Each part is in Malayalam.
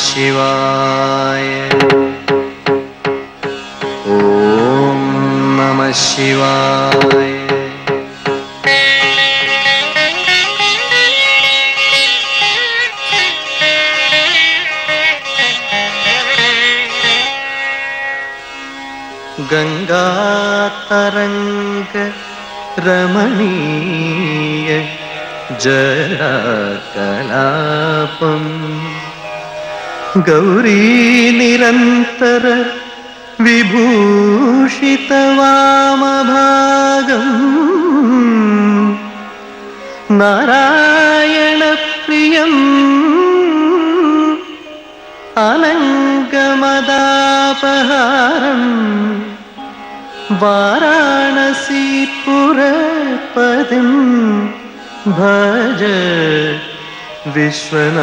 ശിവായ. ഓം നമഃ ശിവായ. ഗംഗാതരംഗ രമണീയ ജലകലാപം ഗൗരീ നിരന്തര വിഭൂഷിതവാമഭാഗം നാരായണപ്രിയം അനംഗമദാപഹാരം വാരാണസീപുരപതിം ഭജ വിശ്വനാഥം.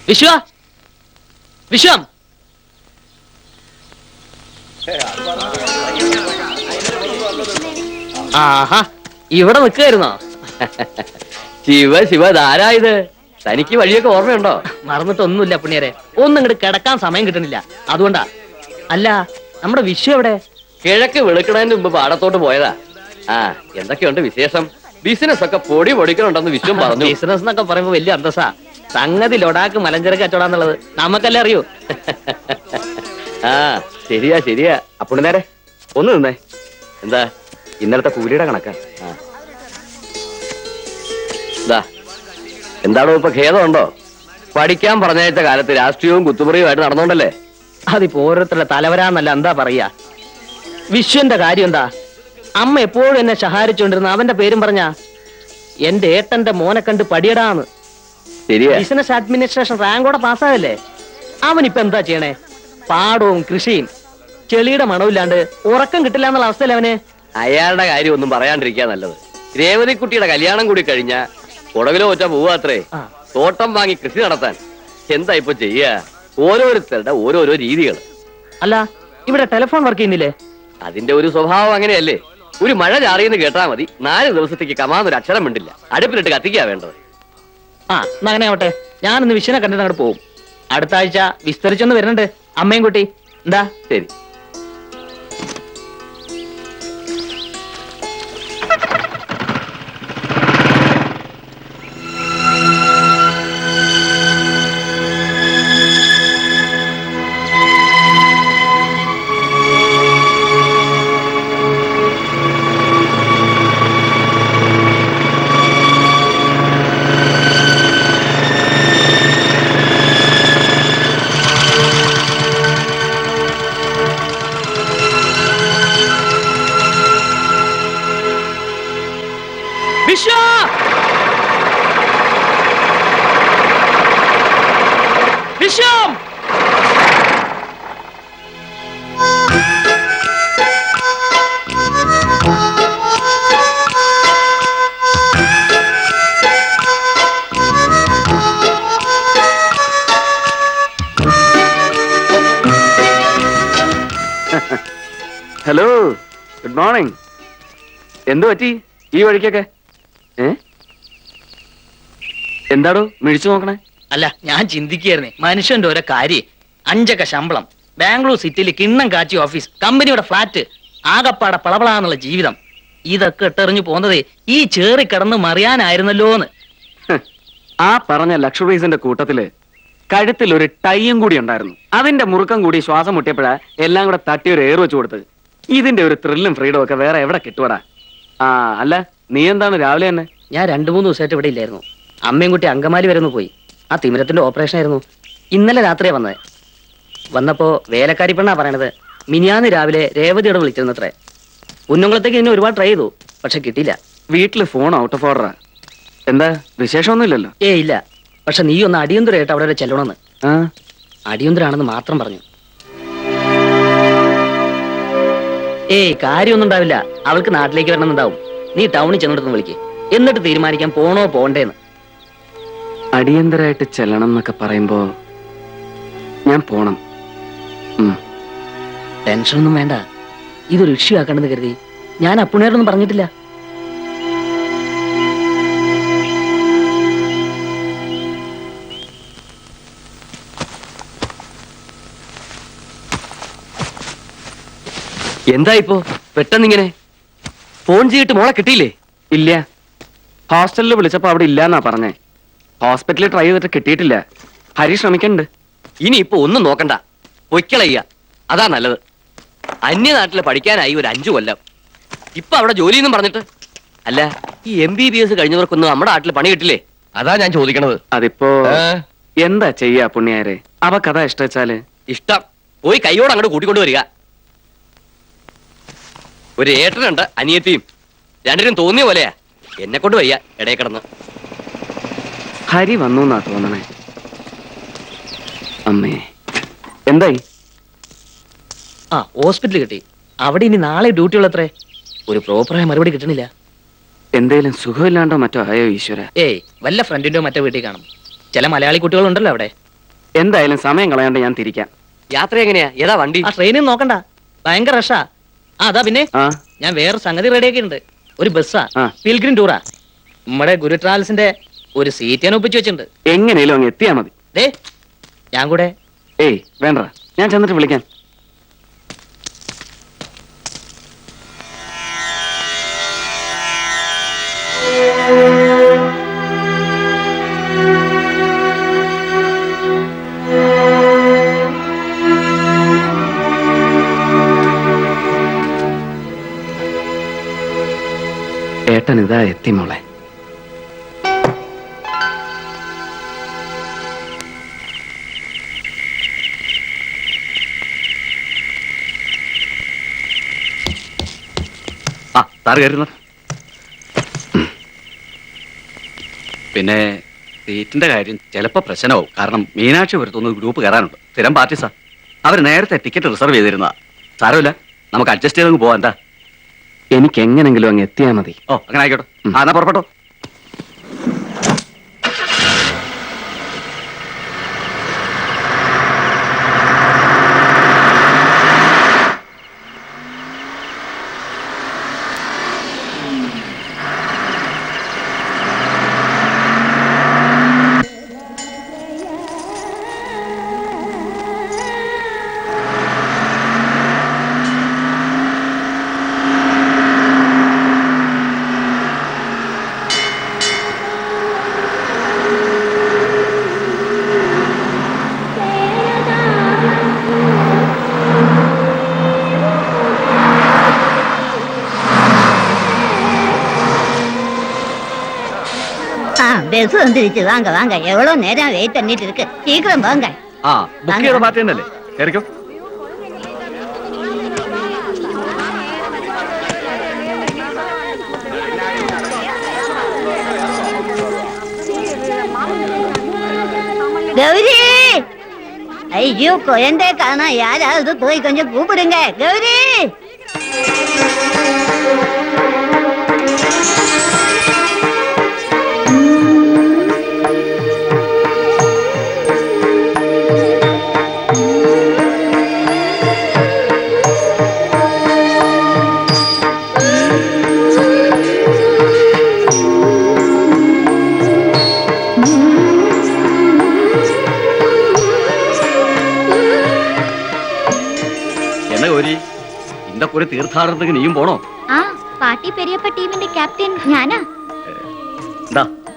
വിശ്വ വിശ്വം ആഹാ ഇവിടെ നിൽക്കുമായിരുന്നോ? ശിവ ശിവ ധാരായത് തനിക്ക് വഴിയൊക്കെ ഓർമ്മയുണ്ടോ? മറന്നിട്ടൊന്നുമില്ല പുണ്യരെ, ഒന്നും ഇങ്ങോട്ട് കിടക്കാൻ സമയം കിട്ടണില്ല, അതുകൊണ്ടാ. അല്ല, നമ്മുടെ വിശ്വ എവിടെ? കിഴക്ക് വെളുക്കണതിന് മുമ്പ് പാടത്തോട്ട് പോയതാ. ആ, എന്തൊക്കെയുണ്ട് വിശേഷം? ബിസിനസ് ഒക്കെ പൊടി പൊടിക്കണുണ്ടെന്ന് വിശ്വം പറഞ്ഞു. ബിസിനസ് എന്നൊക്കെ പറയുമ്പോ വലിയ അന്തസ്സാ. സംഗതി ലൊടാക്ക് മലഞ്ചരക്ക് കച്ചവടാന്നുള്ളത് നമുക്കല്ലേ അറിയൂ. ആ ശരിയാ ശരിയാ. അപ്പോൾ നേരെ ഒന്ന് നിന്നേ. എന്താ ഇന്നലത്തെ കൂലിയുടെ കണക്കാ? എന്താണോ ഇപ്പൊ ഖേദമുണ്ടോ? പഠിക്കാൻ പറഞ്ഞയച്ച കാലത്ത് രാഷ്ട്രീയവും കുത്തുപറിയുമായിട്ട് നടന്നോണ്ടല്ലേ? അതിപ്പോ ഓരോരുത്തരുടെ തലവരാന്നല്ല, എന്താ പറയാ. വിശ്വന്റെ കാര്യം എന്താ? അമ്മ എപ്പോഴും എന്നെ സഹായിച്ചുകൊണ്ടിരുന്ന അവന്റെ പേരും പറഞ്ഞ എന്റെ ഏട്ടന്റെ മോനെ കണ്ട് പടിയടാന്ന്. Business administration റാങ്കോടെ പാസ്സാകല്ലേ. അവനിപ്പോ എന്താ ചെയ്യണേ? പാടവും കൃഷിയും ചെളിയുടെ മണവില്ലാണ്ട് ഉറക്കം കിട്ടില്ല എന്നുള്ള അവസ്ഥയിൽ അവന്. അയാളുടെ കാര്യം ഒന്നും പറയാണ്ടിരിക്കാ നല്ലത്. രേവതിക്കുട്ടിയുടെ കല്യാണം കൂടി കഴിഞ്ഞ കുടകിലോ വെച്ച പോവാത്രേ. തോട്ടം വാങ്ങി കൃഷി നടത്താൻ. എന്താ ഇപ്പൊ ചെയ്യാ? ഓരോരുത്തരുടെ ഓരോരോ രീതികൾ. അല്ല, ഇവിടെ ടെലിഫോൺ വർക്ക് ചെയ്യുന്നില്ലേ? അതിന്റെ ഒരു സ്വഭാവം അങ്ങനെയല്ലേ. ഒരു മഴ ചാറിയെന്ന് കേട്ടാ മതി, 4 ദിവസത്തേക്ക് കമാന്നൊരു അക്ഷരം മിണ്ടില്ല. അടുപ്പിലിട്ട് കത്തിക്കാ വേണ്ടത്. ആ, എന്നാ അങ്ങനെ ആവട്ടെ. ഞാനിന്ന് വിശ്വനെ കണ്ടിട്ട് അങ്ങോട്ട് പോകും. അടുത്ത ആഴ്ച വിസ്തരിച്ചൊന്ന് വരുന്നുണ്ട് അമ്മയും കുട്ടി. എന്താ? ശരി. വിശ്വം! Hello, good morning. എന്തു പറ്റി ഈ വഴിക്കൊക്കെ? എന്താടോ മിഴിച്ചു നോക്കണേ? അല്ല, ഞാൻ ചിന്തിക്കുകയായിരുന്നേ, മനുഷ്യന്റെ ഓരോ കാര്യം. 5 ശമ്പളം, ബാംഗ്ലൂർ സിറ്റിയിൽ കിണ്ണം കാച്ചി ഓഫീസ്, കമ്പനിയുടെ ഫ്ലാറ്റ്, ആകപ്പാടെ പളപളാന്നുള്ള ജീവിതം. ഇതൊക്കെ ഇട്ടെറിഞ്ഞു പോകുന്നത് ഈ ചേറി കിടന്ന് മറിയാനായിരുന്നല്ലോന്ന്. ആ പറഞ്ഞ ലക്ഷറീസിന്റെ കൂട്ടത്തില് കഴുത്തിൽ ഒരു ടൈയും കൂടി ഉണ്ടായിരുന്നു. അതിന്റെ മുറുക്കം കൂടി ശ്വാസം മുട്ടിയപ്പോഴാ എല്ലാം കൂടെ തട്ടി ഒരു എയർ വെച്ച് കൊടുത്തത്. ഇതിന്റെ ഒരു ത്രില്ലും ഫ്രീഡും ഒക്കെ വേറെ എവിടെ കിട്ടുവാടാ? ആ അല്ല, നീ എന്താണ് രാവിലെ തന്നെ? ഞാൻ 2-3 ദിവസമായിട്ട് ഇവിടെ ഇല്ലായിരുന്നു. അമ്മയും കുട്ടി അങ്കമാലി വരുന്നു പോയി. ആ തിമിരത്തിന്റെ ഓപ്പറേഷൻ ആയിരുന്നു. ഇന്നലെ രാത്രിയാ വന്നത്. വന്നപ്പോ വേലക്കാരി പെണ്ണാ പറയണത് മിനിയാന്ന് രാവിലെ രേവതിയോട് വിളിച്ചിരുന്നത്രേ. കുഞ്ഞുങ്ങളത്തേക്ക് ഇനി ഒരുപാട് ട്രൈ ചെയ്തു, പക്ഷെ കിട്ടിയില്ല. വീട്ടില് ഫോൺ ഔട്ട് ഓഫ് ഓർഡറാ. എന്താ വിശേഷമൊന്നുമില്ലല്ലോ? ഇല്ല, പക്ഷെ നീ ഒന്ന് അടിയന്തരമായിട്ട് അവിടെ വരെ ചെല്ലണമെന്ന്. ആ അടിയന്തരാണെന്ന് മാത്രം പറഞ്ഞു. കാര്യമൊന്നും ഉണ്ടാവില്ല. അവൾക്ക് നാട്ടിലേക്ക് വരണമെന്നുണ്ടാവും. നീ ടൗണിൽ ചെന്നിടത്ത് വിളിക്ക്, എന്നിട്ട് തീരുമാനിക്കാൻ പോണോ പോണ്ടേന്ന്. അടിയന്തരായിട്ട് ചെല്ലണം എന്നൊക്കെ പറയുമ്പോ ഞാൻ പോണം. ടെൻഷനൊന്നും വേണ്ട. ഇതൊരു ഇഷ്യൂ ആക്കണ്ടെന്ന് കരുതി ഞാൻ അപ്പുണ്ണേരൊന്നും പറഞ്ഞിട്ടില്ല. എന്താ ഇപ്പോ പെട്ടെന്നിങ്ങനെ ഫോൺ ചെയ്തിട്ട് മോളെ കിട്ടിയില്ലേ? ഇല്ല, ഹോസ്റ്റലിൽ വിളിച്ചപ്പോ അവിടെ ഇല്ലാന്നാ പറഞ്ഞേ. ഹോസ്പിറ്റലിൽ ട്രൈ ചെയ്തിട്ട് കിട്ടിയിട്ടില്ല. ഹരി ശ്രമിക്കണ്ട്. ഇനി ഇപ്പൊ ഒന്നും നോക്കണ്ട, പൊയ്ക്കളയ്യ, അതാ നല്ലത്. അന്യനാട്ടില് പഠിക്കാനായി ഒരു 5 കൊല്ലം. ഇപ്പൊ അവിടെ ജോലിയെന്നും പറഞ്ഞിട്ട്. അല്ല, ഈ MBBS കഴിഞ്ഞവർക്കൊന്നും നമ്മുടെ നാട്ടിൽ പണി കിട്ടില്ലേ? അതാ ഞാൻ ചോദിക്കണത്. അതിപ്പോ എന്താ ചെയ്യാ പുണ്യാരെ? അവക്കഥ ഇഷ്ടവെച്ചാല് ഇഷ്ടം പോയി കൈയോട് അങ്ങോട്ട് കൂട്ടിക്കൊണ്ട് വരിക. ഒരു ഏട്ടനുണ്ട്, അനിയത്തിയും. രണ്ടിനും തോന്നിയ പോലെയാ. എന്നെ കൊണ്ട് വയ്യ ഇടയിൽ കിടന്ന്. ഹരി വന്നു എന്നാ തോന്നണേ. അമ്മേ, എന്തായി? ഹോസ്പിറ്റലിൽ കിട്ടി. അവിടെ ഇനി നാളെ ഡ്യൂട്ടി ഉള്ളത്രേ. ഒരു പ്രോപ്പറായ മറുപടി കിട്ടണില്ല. എന്തേലും സുഖമില്ലാണ്ടോ മറ്റോ ആയോ ഈശ്വര? വല്ല ഫ്രണ്ടിന്റെയോ മറ്റോ വീട്ടിൽ കാണും. ചില മലയാളി കുട്ടികളുണ്ടല്ലോ അവിടെ. എന്തായാലും സമയം കളയാണ്ട് ഞാൻ തിരിക്കാം. യാത്ര എങ്ങനെയാ? ഏതാ വണ്ടി? ട്രെയിനിൽ നോക്കണ്ട, ഭയങ്കര റഷാ. അതാ പിന്നെ ഞാൻ വേറെ സംഗതി റെഡിയാക്കിയിട്ടുണ്ട്. ഒരു ബസ്സാ, പിൽഗ്രിം ടൂറാ. നമ്മുടെ ഗുരു ട്രാവൽസിന്റെ ഒരു സീറ്റ് ഞാൻ ഒപ്പിച്ചു വെച്ചിട്ടുണ്ട്. എങ്ങനെയും അങ്ങ് എത്തിയാ മതി. ഞാൻ കൂടെ. വേണ്ട, ഞാൻ ചെന്നിട്ട് വിളിക്കാൻ. ഏട്ടൻ ഇതാ എത്തി മോളെ. സാറ് കയറുന്നു. പിന്നെ സീറ്റിന്റെ കാര്യം ചിലപ്പോൾ പ്രശ്നമാവും. കാരണം മീനാക്ഷി വരുത്തുന്ന ഗ്രൂപ്പ് കയറാനുണ്ട്. സ്ഥിരം പാർട്ടി സാർ. അവർ നേരത്തെ ടിക്കറ്റ് റിസർവ് ചെയ്തിരുന്നതാ. സാരമില്ല, നമുക്ക് അഡ്ജസ്റ്റ് ചെയ്തങ്ങ് പോവാം. എന്താ? എനിക്ക് എങ്ങനെങ്കിലും അങ്ങ് എത്തിയാ മതി. അങ്ങനെ ആയിക്കോട്ടെ. എന്നാ പുറപ്പെട്ടോ. பஸ் வந்துருச்சு. வாங்க வாங்க, எவ்வளவு நேரம் வெயிட் பண்ணிட்டு இருக்கு. சீக்கிரம் வாங்க. ബുക്ക് ചെയ്ത പാർട്ടി തന്നെയല്ലേ? കയറിക്കോ. கௌரி, ஐயோ குழந்தை காணா. யாராவது போய் கொஞ்சம் கூப்பிடுங்க. கௌரி, ഒരു തീർത്ഥാടനത്തിന് നീയും പോണോ? പാർട്ടി പെരിയപ്പ ടീമിന്റെ ക്യാപ്റ്റൻ ഞാനാ.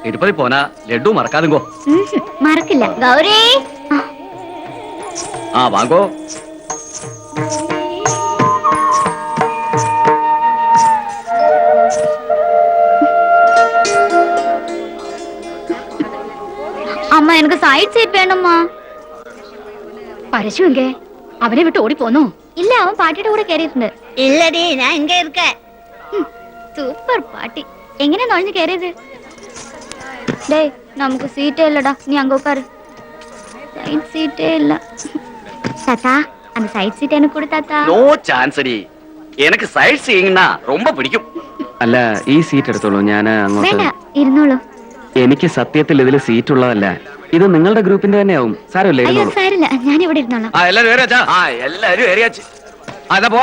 തിരുപ്പതി പോനാ ലഡു മറക്കാതെ. മറക്കില്ല. ഗൗരി, ആ വാങ്ങോ. അമ്മ എനിക്ക് സൈഡ് സീറ്റ് വേണമ്മ. പരശു എങ്കേ അവനെ വിട്ട് ഓടിപ്പോന്നോ? ഇല്ല, അവൻ പാട്ടിയുടെ കൂടെ കയറിയിട്ടുണ്ട്. இல்லடி நான் இங்க இருக்கேன். സൂപ്പർ പാട്ടി. എങ്ങനെ നുഴഞ്ഞു കയറിയത്? ഡേ നമുക്ക് സീറ്റേ ഇല്ലടാ, നീ അങ്ങോക്കാറ്. സൈഡ് സീറ്റേ ഇല്ല. தாத்தா அந்த சைட் சீட் எனக்கு கொடு தாத்தா. നോ ചാൻസ് അടി. എനിക്ക് സൈഡ് സീയിങ്നാ ரொம்ப പിടിക്കും. അല്ല, ഈ സീറ്റ് എടുത്തോളൂ, ഞാൻ വേണ്ട, അങ്ങോട്ട്. ഇരുന്നോളൂ. എനിക്ക് സത്യത്തിൽ ഇതിൽ സീറ്റ് ഉള്ളതല്ല, ഇത് നിങ്ങളുടെ ഗ്രൂപ്പിന്റെ തന്നെയാവും. സാരമില്ല, അയ്യോ ഇരുന്നോളൂ. സാരില്ല, ഞാൻ ഇവിടെ ഇരുന്നോളാം. ആ എല്ലാരും ഏറിയാച്ചാ. ആ എല്ലാരും ഏറിയാച്ച്. അതാ പോ.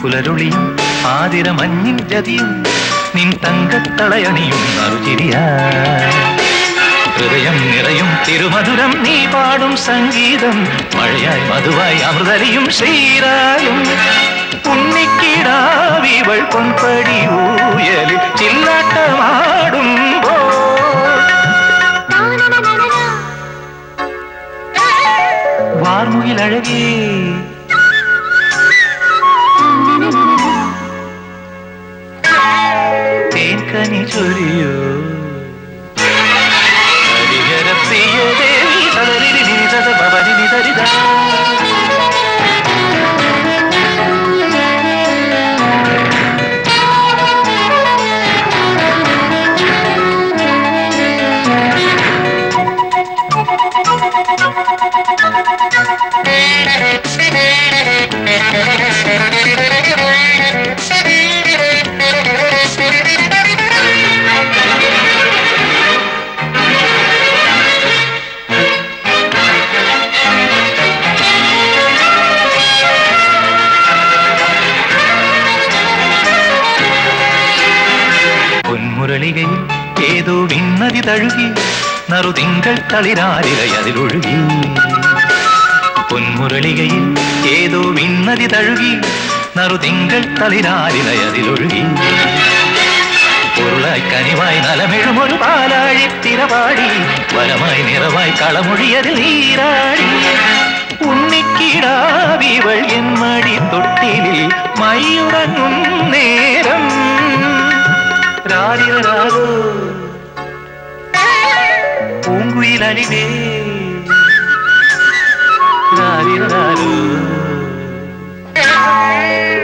പുലരുളിയും ആതിര മഞ്ഞിൻ ജതിയും നിൻ തങ്കത്തളയണിയും നറുചിരിയാ ഹൃദയം നിറയും തിരുമധുരം നീ പാടും സംഗീതം മഴയായി മധുവായി അമൃതലിയും ശ്രീരായും ഉണ്ണിക്കിടാവിവൾ പൊൻപടി ഊയലിൽ ചില്ലാട്ടമാടുമ്പോൾ വാർമുകിലഴകേ തേൻകനി ചൊരിയോ ഹരിഹരപ്രിയ ദേവി സദരിരി നിസ ഭവനി നിസരിത പൊന്മുരളികയിൽ ഏതോ വിണ്ണതി തഴുകി നറുതിങ്കൾ തളിരാലിലയതിലൊഴുകി പൊന്മുരളികയിൽ ഏതോ വിണ്ണതി തഴുകി നറുതിങ്കൾ തളിരാലിലയതിലൊഴുകി പൊരുളായി കനിവായി നലമിഴും ഒരു പാലാഴി തിരപാടി വനമായി നിറവായി കളമൊഴിയതിൽ നീരാടി ഉണ്ണിക്കിടാവിവൾ എൻ മടി തൊട്ടിലിൽ മയുറങ്ങും നേരം രാരിരാരോ നളിനേ രാരിരാരോ.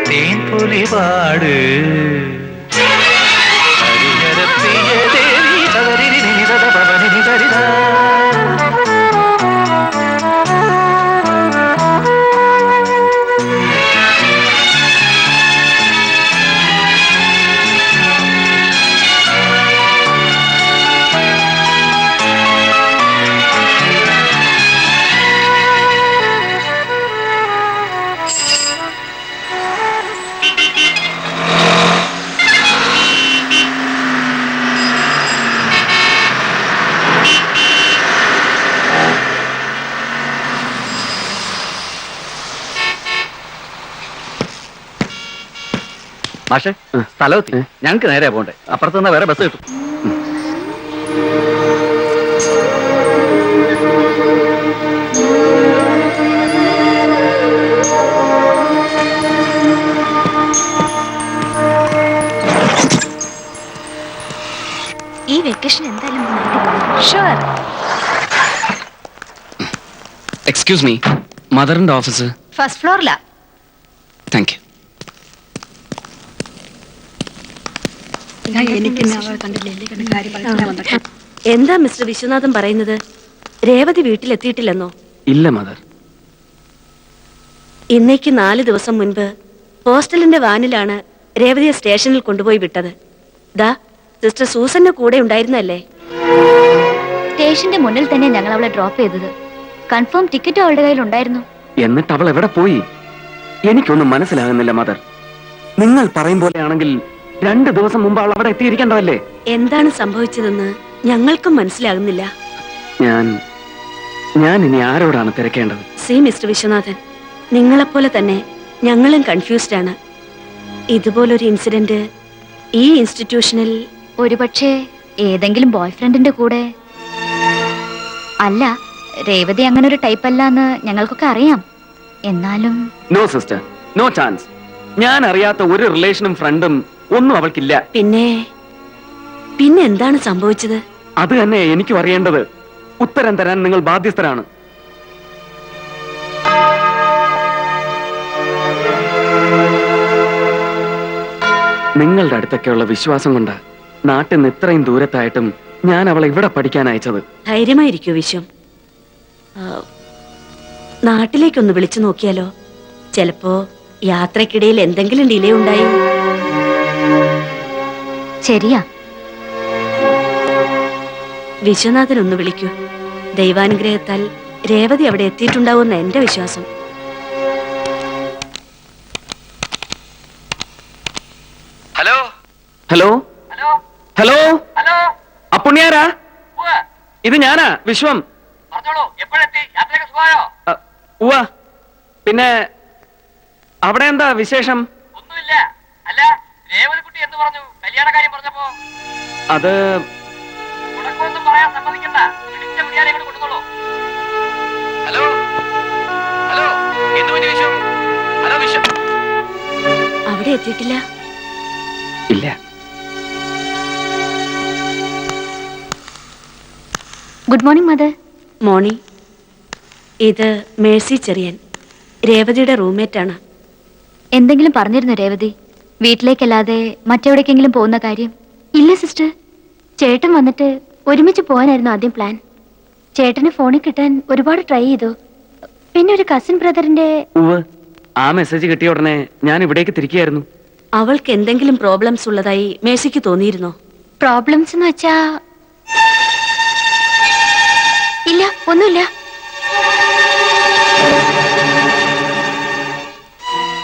തേൻപൊലി പാട് ഹരിഹരപ്രിയ ദേവി സദരിരി നിനിസദ പവനി നിസരിതാ. മാഷെ സ്ഥലമെത്തി. ഞങ്ങൾക്ക് നേരെ പോണ്ടേ, അപ്പുറത്ത് നിന്ന് വേറെ ബസ് കിട്ടും. ഈ വെക്കേഷൻ എന്തായാലും ഷുവർ. എക്സ്ക്യൂസ് മീ, മദറിന്റെ ഓഫീസ് ഫസ്റ്റ് ഫ്ലോറിലാ. Thank you. എന്താ മിസ്റ്റർ വിശ്വനാഥൻ പറയുന്നത്? രേവതി വീട്ടിലെത്തിയിട്ടില്ലെന്നോ? ഇല്ല മദർ. ഇന്നേക്ക് 4 ദിവസം മുൻപ് ഹോസ്റ്റലിന്റെ വാനിലാണ് രേവതിയെ സ്റ്റേഷനിൽ കൊണ്ടുപോയി വിട്ടത്. ദാ സിസ്റ്റർ സൂസന്റെ കൂടെ ഉണ്ടായിരുന്നല്ലേ? സ്റ്റേഷന്റെ മുന്നിൽ തന്നെ ഞങ്ങൾ അവളെ ഡ്രോപ്പ് ചെയ്തത്. കൺഫേം ടിക്കറ്റ് അവളുടെ കയ്യിൽ ഉണ്ടായിരുന്നു. എന്നിട്ട് അവൾ എവിടെ പോയി? എനിക്കൊന്നും മനസ്സിലാകുന്നില്ല മദർ. നിങ്ങൾ പറയും പോലെയാണെങ്കിൽ 2 ദിവസം മുമ്പ് അവൾ അവിടെ എത്തിയിരിക്കേണ്ടതല്ലേ? എന്താണ് സംഭവിച്ചതെന്ന് ഞങ്ങൾക്കും മനസ്സിലാകുന്നില്ല. ഞാൻ ഇനി ആരോടാണ് തിരക്കേണ്ടത്? സി മിസ്റ്റർ വിശ്വനാഥൻ, നിങ്ങളെപ്പോലെ തന്നെ ഞങ്ങളും കൺഫ്യൂസ്ഡ് ആണ്. ഇതുപോലൊരു ഇൻസിഡന്റ് ഈ ഇൻസ്റ്റിറ്റ്യൂഷനിൽ ഒരുപക്ഷെ ഏതെങ്കിലും ബോയ് ഫ്രണ്ടിന്റെ കൂടെ. അല്ല, രേവതി അങ്ങനെ ഒരു ടൈപ്പ് അല്ല എന്ന് ഞങ്ങൾക്കൊക്കെ അറിയാം. എന്നാലും നോ സിസ്റ്റർ, നോ ചാൻസ്. ഞാൻ അറിയാത്ത ഒരു റിലേഷനും ഫ്രണ്ടും ഒന്നും അവൾക്കില്ല. പിന്നെ എന്താണ് സംഭവിച്ചത്? അത് തന്നെ എനിക്കും അറിയേണ്ടത്. ഉത്തരം തരാൻ നിങ്ങൾ ബാധ്യസ്ഥരാണ്. നിങ്ങളുടെ അടുത്തൊക്കെയുള്ള വിശ്വാസം കൊണ്ട് നാട്ടിൽ നിന്ന് ഇത്രയും ദൂരത്തായിട്ടും ഞാൻ അവളെ ഇവിടെ പഠിക്കാൻ അയച്ചത്. ധൈര്യമായിരിക്കൂ വിശ്വം. നാട്ടിലേക്കൊന്ന് വിളിച്ചു നോക്കിയാലോ? ചിലപ്പോ യാത്രക്കിടയിൽ എന്തെങ്കിലും ഡിലേ ഉണ്ടായി. ശരിയാ. വിശ്വനാഥൻ ഒന്ന് വിളിക്കൂ. ദൈവാനുഗ്രഹത്താൽ രേവതി അവിടെ എത്തിയിട്ടുണ്ടാവുന്ന എന്റെ വിശ്വാസം. ഹലോ ഹലോ ഹലോ ഹലോ, അപ്പുണ്യാരാ? ഇത് ഞാനാ, വിശ്വം. ഉവ്വ. പിന്നെ അവിടെ എന്താ വിശേഷം? ഒന്നുമില്ല. അല്ല, രേവതിക്കുട്ടി എന്ത് പറഞ്ഞു? കല്യാണ കാര്യം പറഞ്ഞപ്പോ അത് ഉടക്കൊന്നും പറയാൻ സമ്മതിക്കണ്ട. പിടിച്ച പിടിയാലെ ഇങ്ങോട്ട് കൊണ്ടുവന്നോളൂ. ഹലോ ഹലോ, എന്ത് പറ്റി വിശ്വം? ഹലോ വിശ്വം. അവിടെ എത്തിയിട്ടില്ല. ഇല്ല. Good morning mother. മോർണിംഗ്. ഇത് മേഴ്സി ചെറിയൻ, രേവതിയുടെ റൂംമേറ്റ് ആണ്. എന്തെങ്കിലും പറഞ്ഞിരുന്നു രേവതി? വീട്ടിലേക്കല്ലാതെ മറ്റെവിടേക്കെങ്കിലും പോകുന്ന കാര്യം? ഇല്ല സിസ്റ്റർ. ചേട്ടൻ വന്നിട്ട് ഒരുമിച്ച് പോകാനായിരുന്നു ആദ്യം പ്ലാൻ. ചേട്ടന് ഫോണിൽ കിട്ടാൻ ഒരുപാട് ട്രൈ ചെയ്തു. പിന്നെ ഒരു കസിൻ ബ്രദറിന്റെ. ഉവ്വ്. ആ മെസ്സേജ് കിട്ടിയ ഉടനെ ഞാൻ ഇവിടേക്ക് തിരിക്കുകയായിരുന്നു. അവൾക്ക് എന്തെങ്കിലും പ്രോബ്ലംസ് ഉള്ളതായി മേഴ്സിക്ക് തോന്നിയിരുന്നോ? പ്രോബ്ലംസ് എന്ന് വെച്ചാ? ഇല്ല, ഒന്നുമില്ല.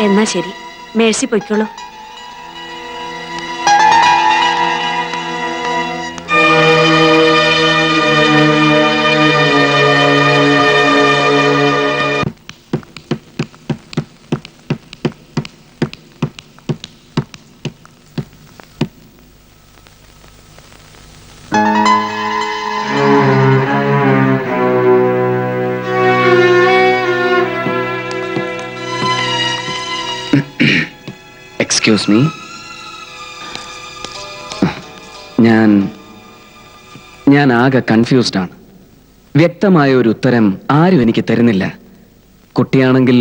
എന്നാ ശരി, മേഴ്സി പൊയ്ക്കോളൂ. Excuse me. ഞാൻ ആകെ കൺഫ്യൂസ്ഡ് ആണ്. വ്യക്തമായ ഒരു ഉത്തരം ആരും എനിക്ക് തരുന്നില്ല. കുട്ടിയാണെങ്കിൽ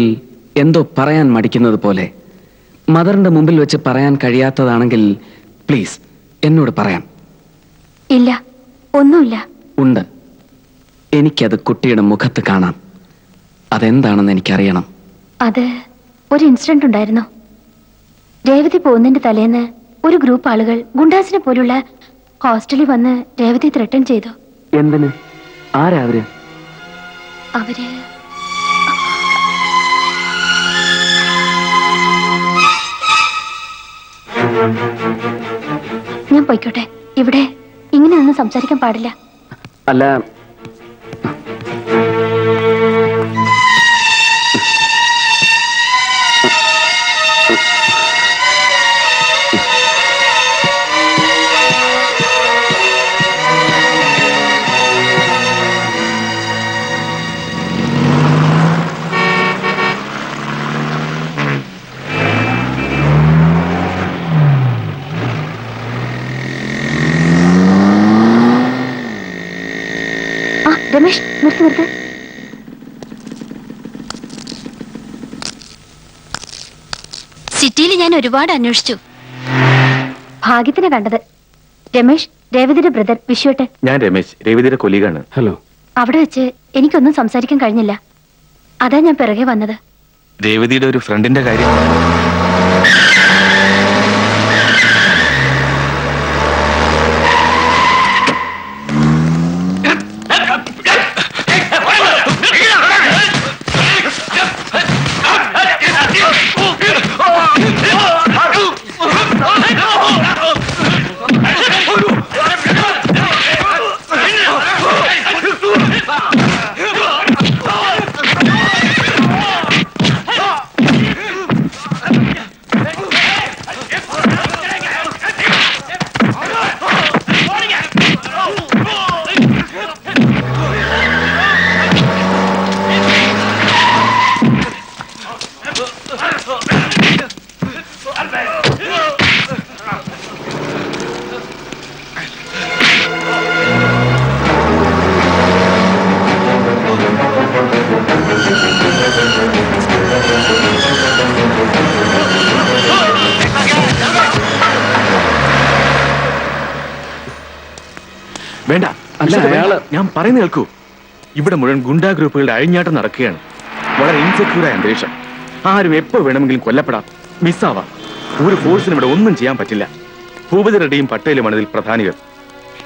എന്തോ പറയാൻ മടിക്കുന്നത് പോലെ. മദറിന്റെ മുമ്പിൽ വെച്ച് പറയാൻ കഴിയാത്തതാണെങ്കിൽ പ്ലീസ് എന്നോട് പറയാം. ഇല്ല, ഒന്നുമില്ല. ഉണ്ട്. എനിക്കത് കുട്ടിയുടെ മുഖത്ത് കാണാം. അതെന്താണെന്ന് എനിക്കറിയണം. അത് ഒരു ഇൻസിഡന്റ് ഉണ്ടായിരുന്നു. രേവതി പോകുന്നതിന്റെ തലേന്ന് ഒരു ഗ്രൂപ്പ് ആളുകൾ ഗുണ്ടാസിനെ പോലുള്ള ഹോസ്റ്റലിൽ വന്ന് രേവതി ത്രെട്ടൻ ചെയ്തു. എന്തിന്? ആരാ അവര്? അവര് ഞാൻ പോയിക്കോട്ടെ. ഇവിടെ ഇങ്ങനെയൊന്നും സംസാരിക്കാൻ പാടില്ല. അല്ല, രമേശ്, നിർത്ത്. സിറ്റിയിൽ ഞാൻ ഒരുപാട് അന്വേഷിച്ചു. ഭാഗ്യത്തിന് കണ്ടത്. രമേശ്, രേവതിയുടെ ബ്രദർ വിശ്വട്ട്. ഞാൻ രമേശ്, രേവതിയുടെ കൊലീഗാണ്. ഹലോ. അവിടെ വെച്ച് എനിക്കൊന്നും സംസാരിക്കാൻ കഴിഞ്ഞില്ല. അതാ ഞാൻ പിറകെ വന്നത്. രേവതിയുടെ ഒരു ഫ്രണ്ടിന്റെ കാര്യം. വേണ്ട, ഞാൻ പറയുന്ന കേൾക്കൂ. ഇവിടെ മുഴുവൻ ഗുണ്ടാ ഗ്രൂപ്പുകളുടെ അഴിഞ്ഞാട്ടം നടക്കുകയാണ്. വളരെ ഇൻസെക്യൂറായ അന്തരീക്ഷം. ആരും എപ്പോ വേണമെങ്കിലും കൊല്ലപ്പെടാം, മിസ്സാവാം. ഒരു ഫോഴ്സിനും ഇവിടെ ഒന്നും ചെയ്യാൻ പറ്റില്ല. ഭൂപതി റെഡ്ഡിയും പട്ടേലുമാണ് ഇതിൽ പ്രധാനികൾ.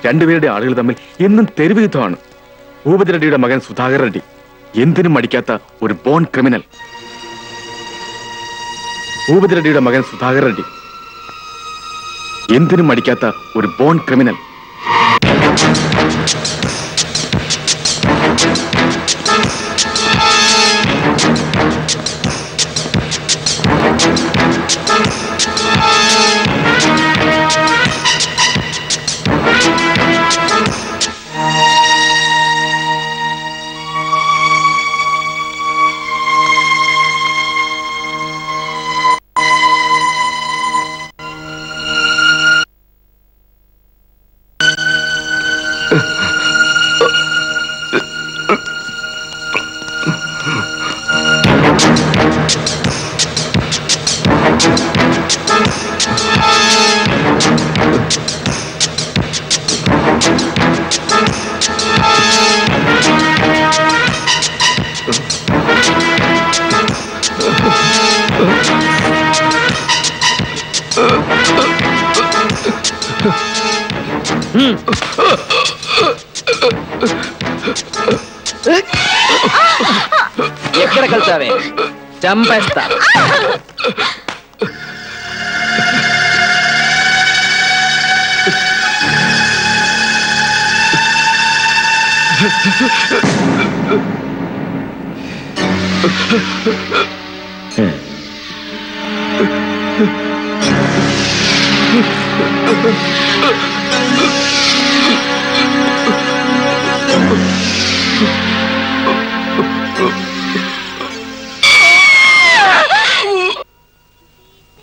രണ്ടുപേരുടെ ആളുകൾ തമ്മിൽ എന്നും തെരുവ് യുദ്ധമാണ്. ഭൂപതി റെഡ്ഡിയുടെ മകൻ സുധാകർ റെഡ്ഡി എന്തിനും മടിക്കാത്ത ഒരു ബോൺ ക്രിമിനൽ. ഭൂപതി റെഡ്ഡിയുടെ മകൻ സുധാകർ റെഡ്ഡി എന്തിനും മടിക്കാത്ത ഒരു ബോൺ ക്രിമിനൽ. ఎక్కడ కలిసావే చంపేస్తా.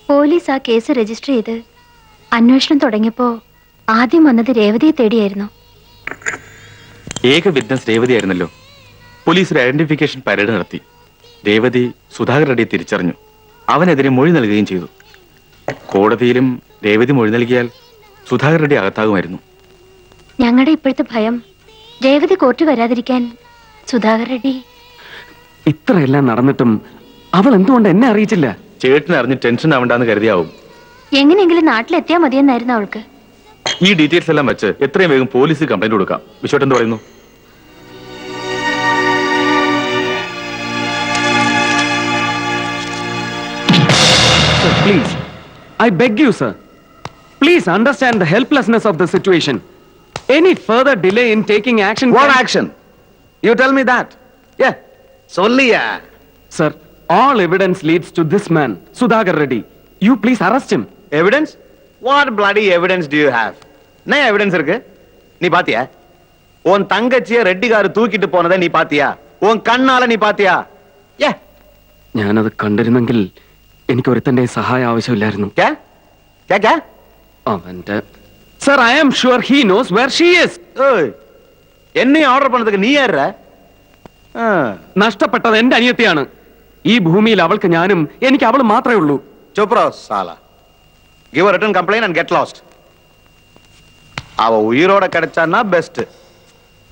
പോലീസ് ആ കേസ് രജിസ്റ്റർ ചെയ്ത് അന്വേഷണം തുടങ്ങിയപ്പോ ആദ്യം വന്നത് രേവതിയെ തേടിയായിരുന്നു. ഏക വിറ്റ്നസ് രേവതി ആയിരുന്നല്ലോ. പോലീസ് ഒരു ഐഡന്റിഫിക്കേഷൻ പരേഡ് നടത്തി. രേവതി സുധാകർ റെഡ്ഡിയെ തിരിച്ചറിഞ്ഞു. അവനെതിരെ മൊഴി നൽകുകയും ചെയ്തു. കോടതിയിലും രേവതി മൊഴി നൽകിയാൽ സുധാകർ റെഡ്ഡി അകത്താകുമായിരുന്നു. ഞങ്ങളുടെ ഇപ്പോഴത്തെ ഭയം രേവതി കോർട്ട് വരാതിരിക്കാൻ സുധാകർ റെഡ്ഡി. ഇത്രയെല്ലാം നടന്നിട്ടും അവൾ എന്തുകൊണ്ട് എന്നെ അറിയിച്ചില്ല? ചേട്ടനെ അറിഞ്ഞ് ടെൻഷൻ ആവണ്ടെന്ന് കരുതിയാവും. എങ്ങനെയെങ്കിലും നാട്ടിലെത്തിയാൽ മതിയെന്നായിരുന്നു അവൾക്ക്. ഈ ഡീറ്റെയിൽസ് എല്ലാം വെച്ച് എത്രയും വേഗം പോലീസിൽ കംപ്ലൈന്റ് കൊടുക്കാം. വിശ്വട്ട് എന്ത് പറയുന്നു? Sir, please. I beg you, sir. Please understand the helplessness of the situation. Any further delay in taking action... What action? You tell me that. Yeah. Solliya. Sir, all evidence leads to this man, Sudhakar Reddy. You please arrest him. Evidence? What bloody evidence do you have? என்ன எவிடன்ஸ் இருக்கு? நீ பாத்தியா? உன் தங்கச்சிய ரெட்டிகாரு தூக்கிட்டு போனதை நீ பாத்தியா? உன் கண்ணால நீ பாத்தியா? Yeah. ഞാനത് കണ്ടിരുന്നെങ്കിൽ എനിക്ക് ഒരുത്തന്റെ സഹായം ആവശ്യമില്ലായിരുന്നു. क्या? क्या क्या? അവന്റെ sir, I am sure he knows where she is. ஓய். என்னையும் ஆர்டர் பண்ணதுக்கு நீ யாரா? നഷ്ടപ്പെട്ടത് എന്റെ അനിയത്തിയാണ്. ഈ ഭൂമിയിൽ അവൾക്ക് ഞാനും, എനിക്ക് അവൾ മാത്രമേ ഉള്ളൂ. चुप रहो साला. Give a written complaint and get lost. அவ உயிரோட கிடைச்சான்னா பெஸ்ட்.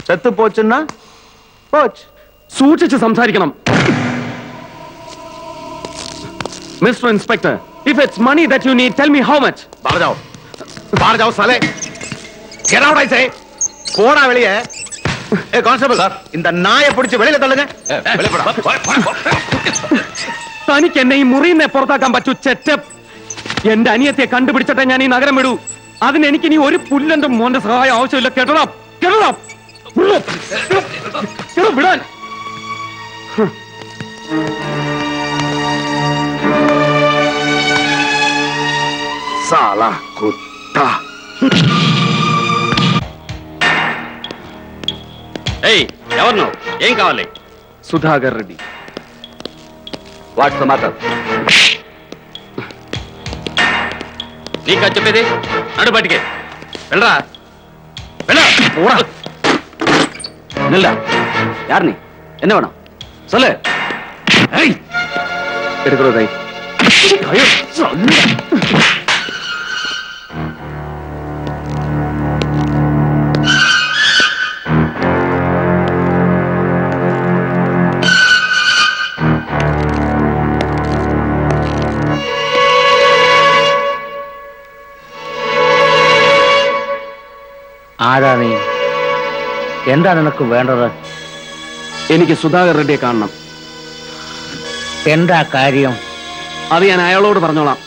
செத்து போச்சுன்னா போச்சு. സൂക്ഷിച്ച് സംസാരിക്കണം. Mister inspector, if it's money that you need, tell me how much. बाहर जाओ साले. Get out I say. போடா வெளியே. ஏய் கான்ஸ்டபிள், இந்த நாயை பிடிச்சு வெளியில தள்ளுங்க. வெளிய போடா. തനിക്ക് എന്നെ ഈ മുറിയിൽ പുറത്താക്കാൻ പറ്റൂ ചെറ്റ. എന്റെ അനിയത്തെ കണ്ടുപിടിച്ചിട്ടേ ഞാൻ ഈ നഗരം വിടൂ. അതിന് എനിക്ക് ഇനി ഒരു പുല്ലന്റെ മോന്റെ സഹായം ആവശ്യമില്ല. കേട്ടോ വിടാൻ. साला कुत्ता. ఏయ్ ఎవరు ఏం కావాలి? Sudhakar Reddy. What's the matter? నీకా చెప్పేది? నడు బయటికి వెళ్ళరా. போடா. நில்டா. யார் நீ? என்ன வேணும் சொல்லு. ஏய், എടുക്കണോ കൈ? ஐயோ, சொல்லு. ആരാ നീ? എന്താ നിനക്ക് വേണ്ടത്? എനിക്ക് സുധാകർ റെഡ്ഡിയെ കാണണം. എന്താ കാര്യം? അത് ഞാൻ അയാളോട് പറഞ്ഞോളാം.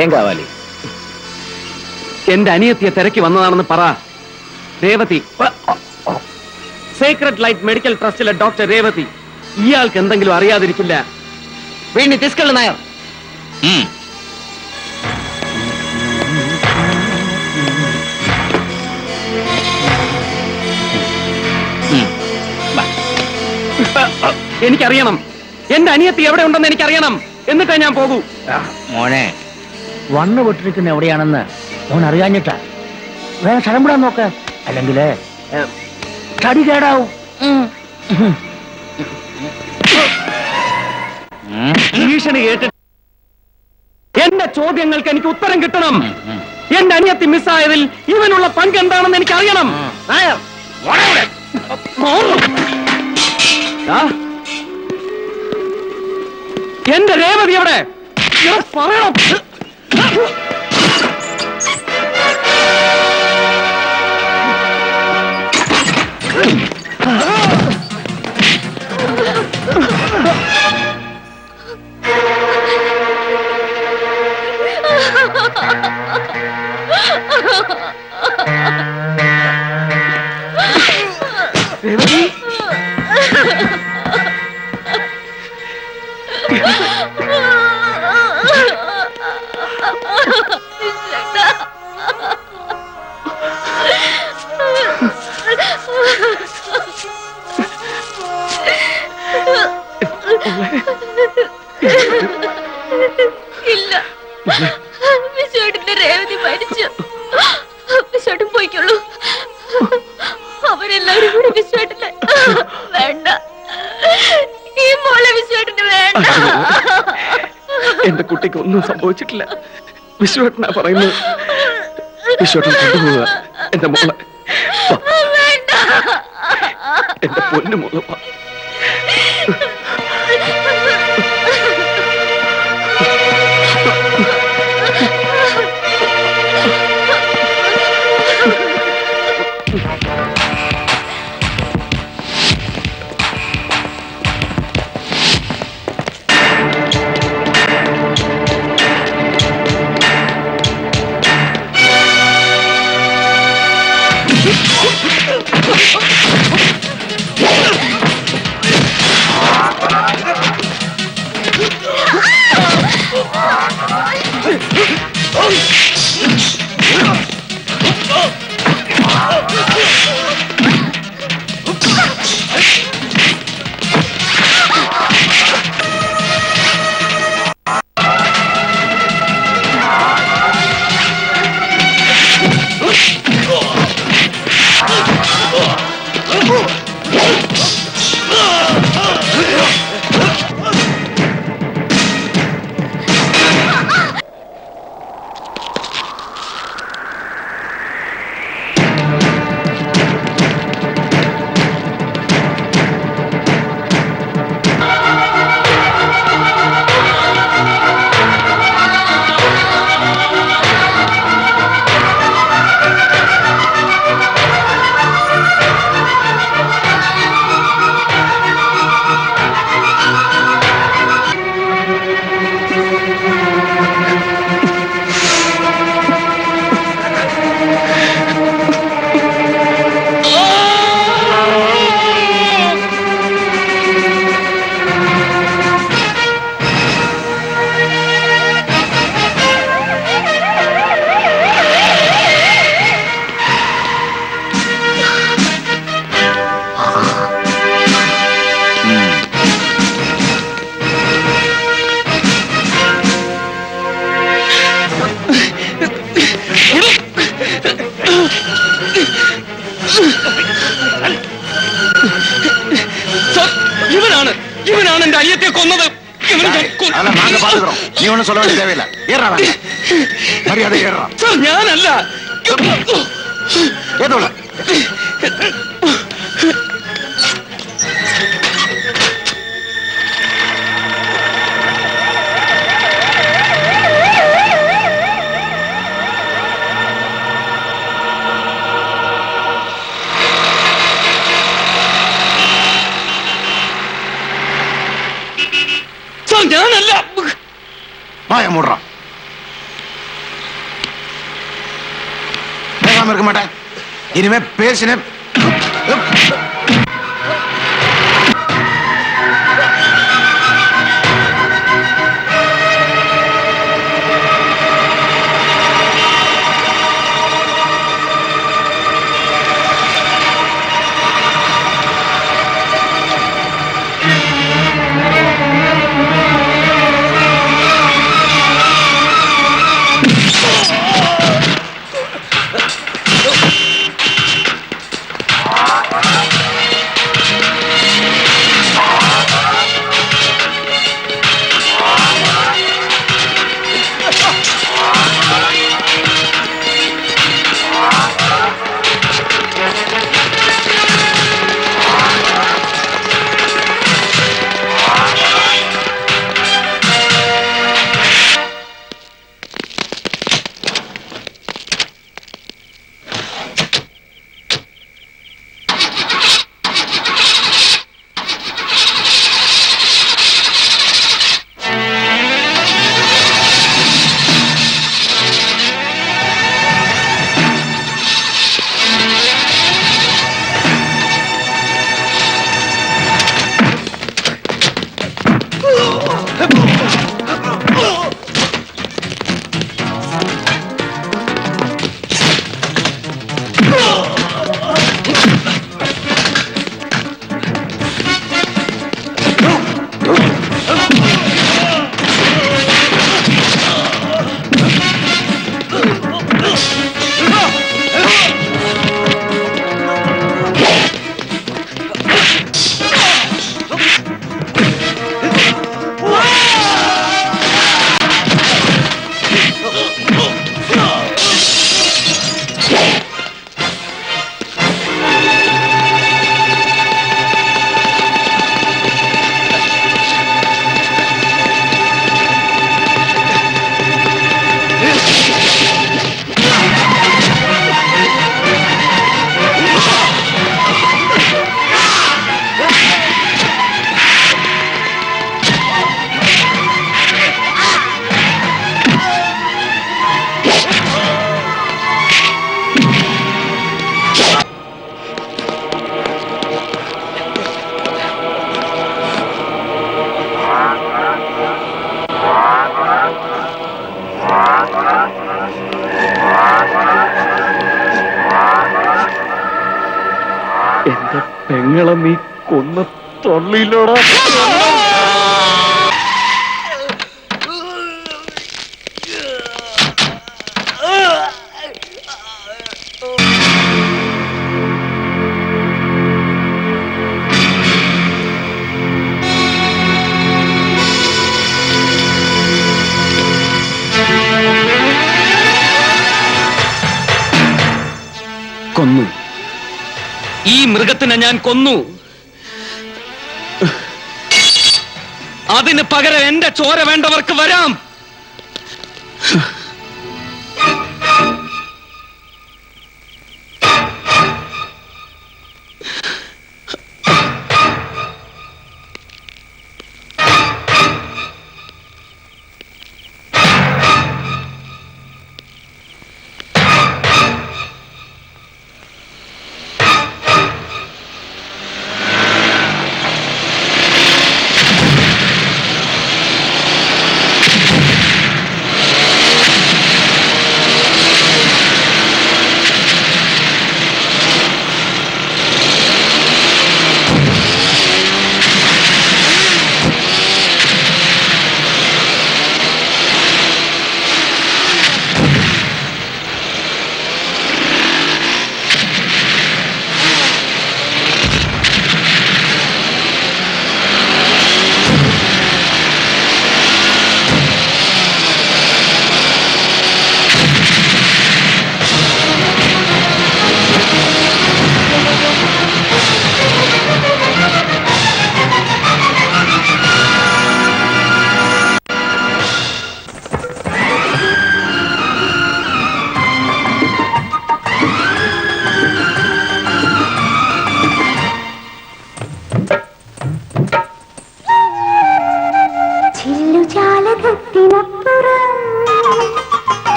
ఏం కావాలి? എന്റെ അനിയത്തിയെ തിരക്കി വന്നതാണെന്ന് പറ. രേവതി, സീക്രട്ട് ലൈറ്റ് മെഡിക്കൽ ട്രസ്റ്റിലെ ഡോക്ടർ രേവതി. ഇയാൾക്ക് എന്തെങ്കിലും അറിയാതിരിക്കില്ല. വീണ്ടും തിസ്കള്ള നായർ. എനിക്കറിയണം. എന്റെ അനിയത്തി എവിടെ ഉണ്ടെന്ന് എനിക്കറിയണം. എന്നിട്ടേ ഞാൻ പോകൂ. മോനെ, വണ്ണു പൊട്ടിരിക്കുന്ന എവിടെയാണെന്ന് മോൻ അറിയാഞ്ഞിട്ടാ. വേറെ സ്ഥലം വിടാൻ നോക്ക്, അല്ലെങ്കിൽ തടി കേടാവും. ഭീഷണി കേട്ടിട്ട് എന്റെ ചോദ്യങ്ങൾക്ക് എനിക്ക് ഉത്തരം കിട്ടണം. എന്റെ അനിയത്തി മിസ്സായതിൽ ഇവനുള്ള പങ്ക് എന്താണെന്ന് എനിക്ക് അറിയണം. நாயர், എന്റെ രേവതി എവിടെ? പറയണം. രേവതി, വിശ്വട്ടിന്റെ രേവതി മരിച്ചു. വിശ്വട്ടൻ പോയിക്കുള്ളൂ. അവരെല്ലാവരും കൂടി വിശ്വട്ടിന് വേണ്ട. ഈ മോളെ വിശ്വട്ടിന് വേണ്ട. എന്റെ കുട്ടിക്ക് ഒന്നും സംഭവിച്ചിട്ടില്ല. വിശ്വേട്ടനാ പറയുന്നത്. വിശ്വേട്ടൻ കൊണ്ടുപോവുക എന്റെ മോളെ. വേണ്ട. എന്റെ പൊന്നു മോളെ. இவனான இந்த ஐயத்தை கொன்னது. நாங்க பாத்துக்கிறோம். நீ ஒண்ணும் சொல்ல வேண்டிய தேவையில்லை. ஏறா மரியாதை ஏறா. சார் ஞானல்ல ஏதோ ஞானல்ல வாய மூடுறான். பேசாம இருக்க மாட்டேன். இனிமே பேசினேன். എന്റെ പെങ്ങളെ നീ കൊന്ന തൊള്ളിയിലോടാ. കൊന്നു. ഈ മൃഗത്തിനെ ഞാൻ കൊന്നു. അതിന് പകരം എന്റെ ചോര വേണ്ടവർക്ക് വരാം.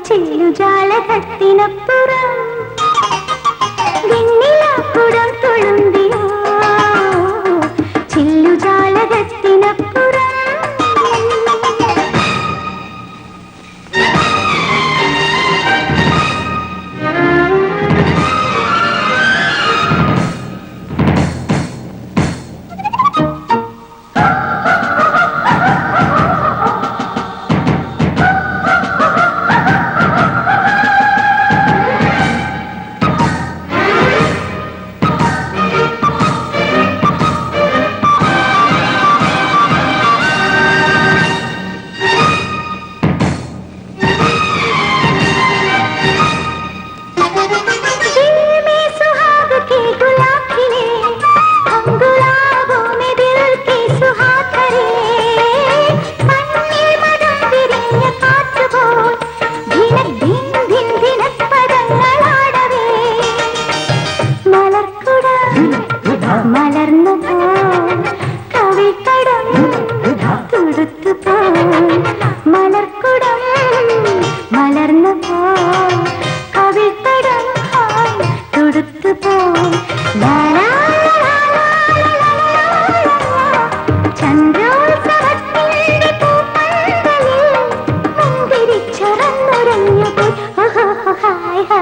ചെല്ലുജാലകത്തിനപ്പുറം വെണ്ണിലാക്കുടം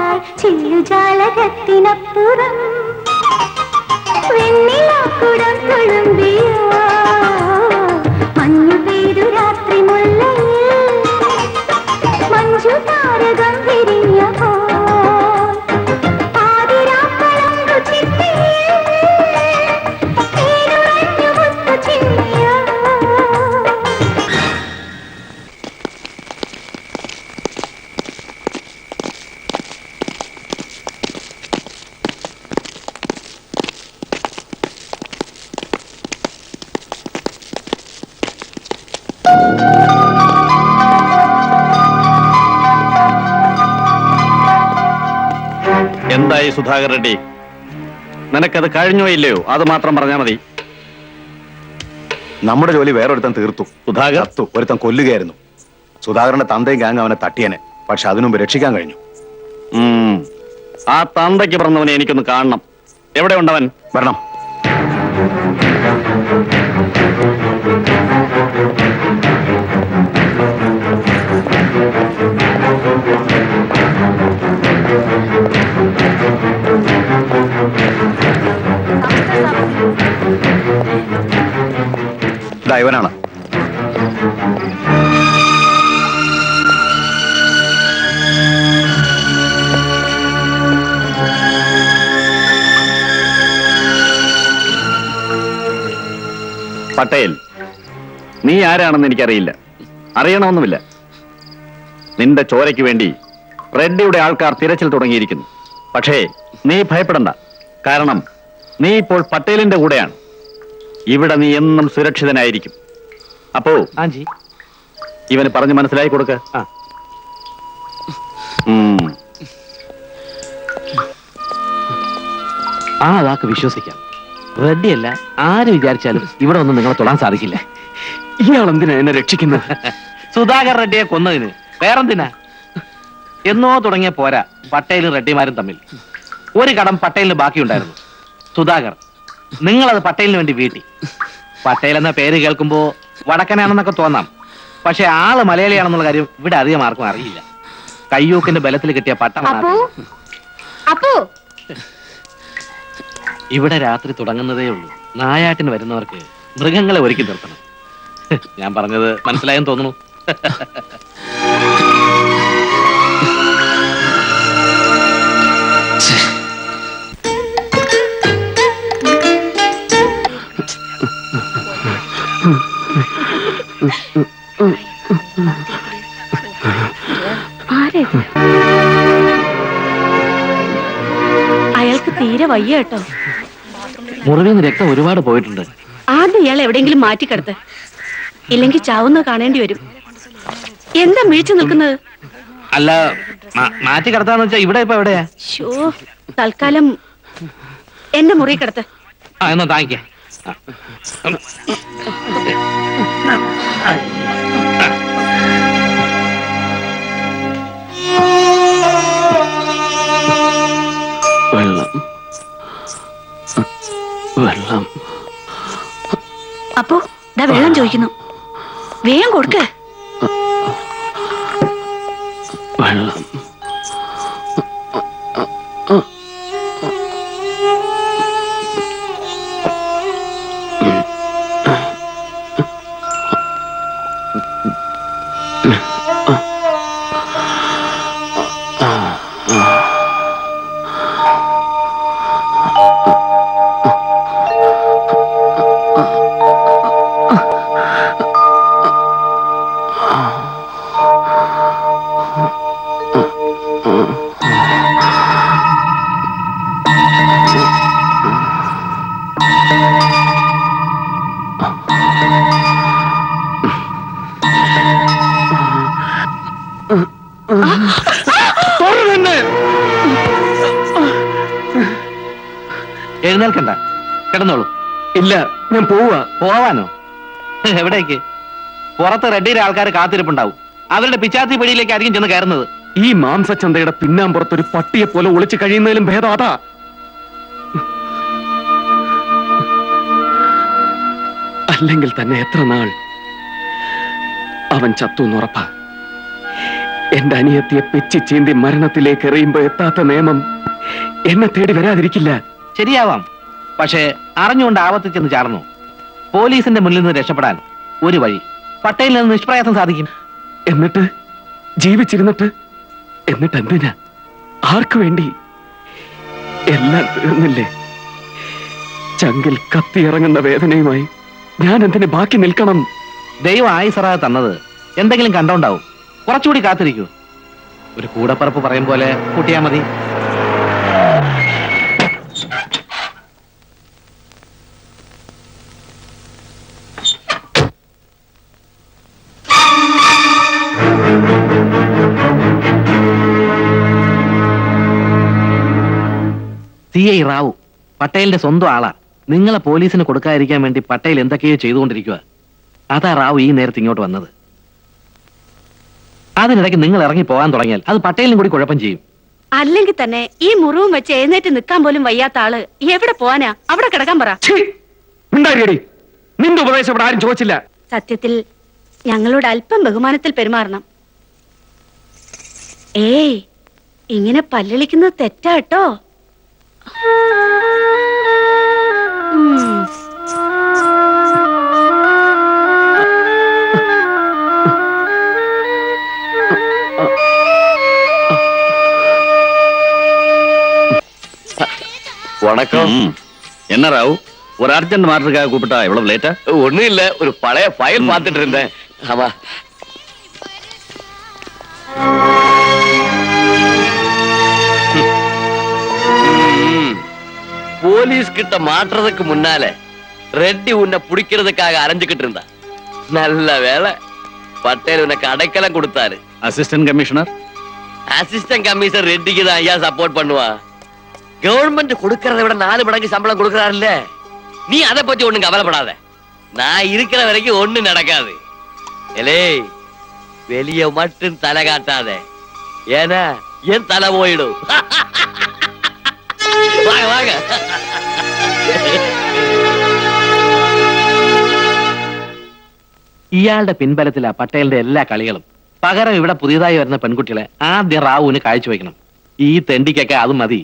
കാറ്റായി ചില്ലുജാലകത്തിനപ്പുറം വെണ്ണിലാക്കുടം തുളുമ്പിയോ മഞ്ഞു പെയ്തു രാത്രി മുല്ലയിൽ മഞ്ജു താരകം വിരിഞ്ഞപ്പോ എന്തായി സുധാകർ റെഡ്ഡി? നിനക്കത് കഴിഞ്ഞോ ഇല്ലയോ അത് മാത്രം പറഞ്ഞാൽ മതി. നമ്മുടെ ജോലി വേറൊരുത്തൻ തീർത്തു. സുധാകർ ഒരുത്തൻ കൊല്ലുകയായിരുന്നു. സുധാകരന്റെ തന്തയും ഗാങ് അവനെ തട്ടിയനെ, പക്ഷെ അതിനുമുമ്പ് രക്ഷിക്കാൻ കഴിഞ്ഞു. ആ തന്തയ്ക്ക് പറഞ്ഞവനെ എനിക്കൊന്ന് കാണണം. എവിടെ ഉണ്ടവൻ? വരണം. ഇവനാണ്. പട്ടേൽ, നീ ആരാണെന്ന് എനിക്കറിയില്ല, അറിയണമെന്നുമില്ല. നിന്റെ ചോരയ്ക്ക് വേണ്ടി റെഡ്ഡിയുടെ ആൾക്കാർ തിരച്ചിൽ തുടങ്ങിയിരിക്കുന്നു. പക്ഷേ നീ ഭയപ്പെടണ്ട, കാരണം നീ ഇപ്പോൾ പട്ടേലിന്റെ കൂടെയാണ്. ഇവിടെ നീ എന്നും സുരക്ഷിതനായിരിക്കും. അപ്പോ ഇവന് പറഞ്ഞു മനസ്സിലാക്കി കൊടുക്ക. ആ വാക്ക് വിശ്വസിക്കാം. റെഡ്ഡിയല്ല ആര് വിചാരിച്ചാലും ഇവിടെ ഒന്നും നിങ്ങളെ തൊടാൻ സാധിക്കില്ല. ഇയാൾ എന്തിനാ എന്നെ രക്ഷിക്കുന്നത്? സുധാകർ റെഡ്ഡിയെ കൊന്നതിന് വേറെന്തിനാ? എന്നോ തുടങ്ങിയ പോരാ പട്ടേലും റെഡ്ഡിമാരും തമ്മിൽ. ഒരു കടം പട്ടേലിന് ബാക്കിയുണ്ടായിരുന്നു. സുധാകർ, നിങ്ങളത് പട്ടേലിന് വേണ്ടി വീട്ടി. പട്ടേൽ എന്ന പേര് കേൾക്കുമ്പോ വടക്കനാണെന്നൊക്കെ തോന്നാം, പക്ഷെ ആള് മലയാളിയാണെന്നുള്ള കാര്യം ഇവിടെ അധികം ആർക്കും അറിയില്ല. കയ്യൂക്കിന്റെ ബലത്തിൽ കിട്ടിയ പട്ടമാണ്. ഇവിടെ രാത്രി തുടങ്ങുന്നതേ ഉള്ളൂ. നായാട്ടിന് വരുന്നവർക്ക് മൃഗങ്ങളെ ഒരുക്കി നിർത്തണം. ഞാൻ പറഞ്ഞത് മനസ്സിലായെന്ന് തോന്നുന്നു. അയാൾക്ക് തീരെ വയ്യ കേട്ടോ. മുറിവിൽ നിന്ന് രക്തം ഒരുപാട് പോയിട്ടുണ്ട്. ആദ്യം ഇയാൾ എവിടെയെങ്കിലും മാറ്റിക്കിടത്ത്, ഇല്ലെങ്കിൽ ചാവുന്ന കാണേണ്ടി വരും. എന്താ മിഴിച്ചു നിൽക്കുന്നത്? അല്ല, മാറ്റി കിടത്താന്ന് വെച്ചാ ഇവിടെ ഇപ്പൊ എവിടെയാ? തൽക്കാലം എന്റെ മുറി കിടത്ത്. എന്നാ താങ്ങിക്കേ. വെള്ളം വെള്ളം. അപ്പോ ദാ വെള്ളം ചോദിക്കുന്നു, വേഗം കൊടുക്ക. വെള്ളം. എഴുന്നേൽക്കണ്ട, കിടന്നോളൂ. ഇല്ല, ഞാൻ പോവാ. പോവാനോ? എവിടേക്ക്? പുറത്ത് റെഡ്ഡിയുടെ ആൾക്കാർ കാത്തിരിപ്പുണ്ടാവും. അവരുടെ പിച്ചാത്തി പിടിയിലേക്ക് ആയിരിക്കും ചെന്ന് കയറുന്നത്. ഈ മാംസച്ചന്തയുടെ പിന്നാമ്പുറത്തൊരു പട്ടിയെ പോലെ ഒളിച്ചു കഴിയുന്നതിലും ഭേദം അതാ. അല്ലെങ്കിൽ തന്നെ എത്ര നാൾ അവൻ ചത്തു എന്നുറപ്പാ. എന്റെ അനിയത്തിയെ പിച്ചി ചീന്തി മരണത്തിലേക്ക് എറിയുമ്പോ എത്താത്ത നിയമം എന്നെ തേടി വരാതിരിക്കില്ല. ശരിയാവാം, പക്ഷേ അറിഞ്ഞുകൊണ്ട് ആപത്തിൽ ചെന്ന് ചാർന്നു. പോലീസിന്റെ മുന്നിൽ നിന്ന് രക്ഷപ്പെടാൻ ഒരു വഴി, പട്ടേലിൽ നിന്ന് നിഷ്പ്രയാസം സാധിക്കും. എന്നിട്ട് ജീവിച്ചിരുന്നിട്ട് എന്നിട്ട് എന്തിനാ? ആർക്കു വേണ്ടി? എല്ലാം തീർന്നില്ലേ? ചങ്കിൽ കത്തിയിറങ്ങുന്ന വേദനയുമായി ഞാൻ എന്തിന് ബാക്കി നിൽക്കണം? ദൈവം ആയിസറാ തന്നത് എന്തെങ്കിലും കണ്ടോണ്ടാവും. കുറച്ചുകൂടി കാത്തിരിക്കൂ. ഒരു കൂടപ്പറപ്പ് പറയും പോലെ കൂട്ടിയാ മതി. CI റാവു പട്ടേലിന്റെ സ്വന്തം ആളാ. നിങ്ങളെ പോലീസിന് കൊടുക്കാതിരിക്കാൻ വേണ്ടി പട്ടേൽ എന്തൊക്കെയോ ചെയ്തുകൊണ്ടിരിക്കുക. അതാ റാവു ഈ നേരത്ത് ഇങ്ങോട്ട് വന്നത്. അതിനിടയ്ക്ക് നിങ്ങൾ ഇറങ്ങി പോകാൻ തുടങ്ങിയാൽ അത് പട്ടേലിനും കൂടി കുഴപ്പം ചെയ്യും. അല്ലെങ്കിൽ തന്നെ ഈ മുറിവും വെച്ച് എഴുന്നേറ്റ് നിൽക്കാൻ പോലും വയ്യാത്ത ആള് എവിടെ പോവാനാ? അവിടെ കിടക്കാൻ പറ. നിന്റെ ഉപദേശം ഇവിടെ ആരും ചോദിച്ചില്ല. സത്യത്തിൽ ഞങ്ങളോട് അല്പം ബഹുമാനത്തിൽ പെരുമാറണം. ഏയ്, ഇങ്ങനെ പല്ലിളിക്കുന്നത് തെറ്റാട്ടോ. வணக்கம். என்ன ராவ், ஒரு அர்ஜென்ட் மாற்றத்துக்காக கூப்பிட்டா எவ்வளவு லேட்டா? ஒண்ணும் இல்ல, ஒரு பழைய ஃபைல் பார்த்துட்டு இருந்தேன். ஆமா, போலீஸ் கிட்ட மாற்றுறதுக்கு முன்னால ரெட்டி உன்னை பிடிக்கிறதுக்காக அரைஞ்சுக்கிட்டு இருந்தா. நல்ல வேலை, பட்டேல் உனக்கு அடைக்கலம் கொடுத்தாரு. Assistant commissioner? அசிஸ்டன்ட் கமிஷனர் ரெட்டிக்கு தான் ஐயா சப்போர்ட் பண்ணுவா. கவர்மெண்ட் கொடுக்கறத விட 4 மடங்கு சம்பளம் கொடுக்கறாருல்ல. நீ அதை பத்தி ஒண்ணும் கவலைப்படாத. நான் இருக்கிற வரைக்கும் ஒண்ணு நடக்காது. எலே, வெளிய மட்டும் தலை காட்டாத, ஏன்னா என் தலை போயிடும். வாங்க வாங்க. ഇയാളുടെ പിൻബലത്തിലാ പട്ടേലിന്റെ എല്ലാ കളികളും. പകരം ഇവിടെ പുതിയതായി വരുന്ന പെൺകുട്ടികളെ ആദ്യം റാവുവിന് കാഴ്ചവെക്കണം. ഈ തെണ്ടിക്കൊക്കെ അത് മതി.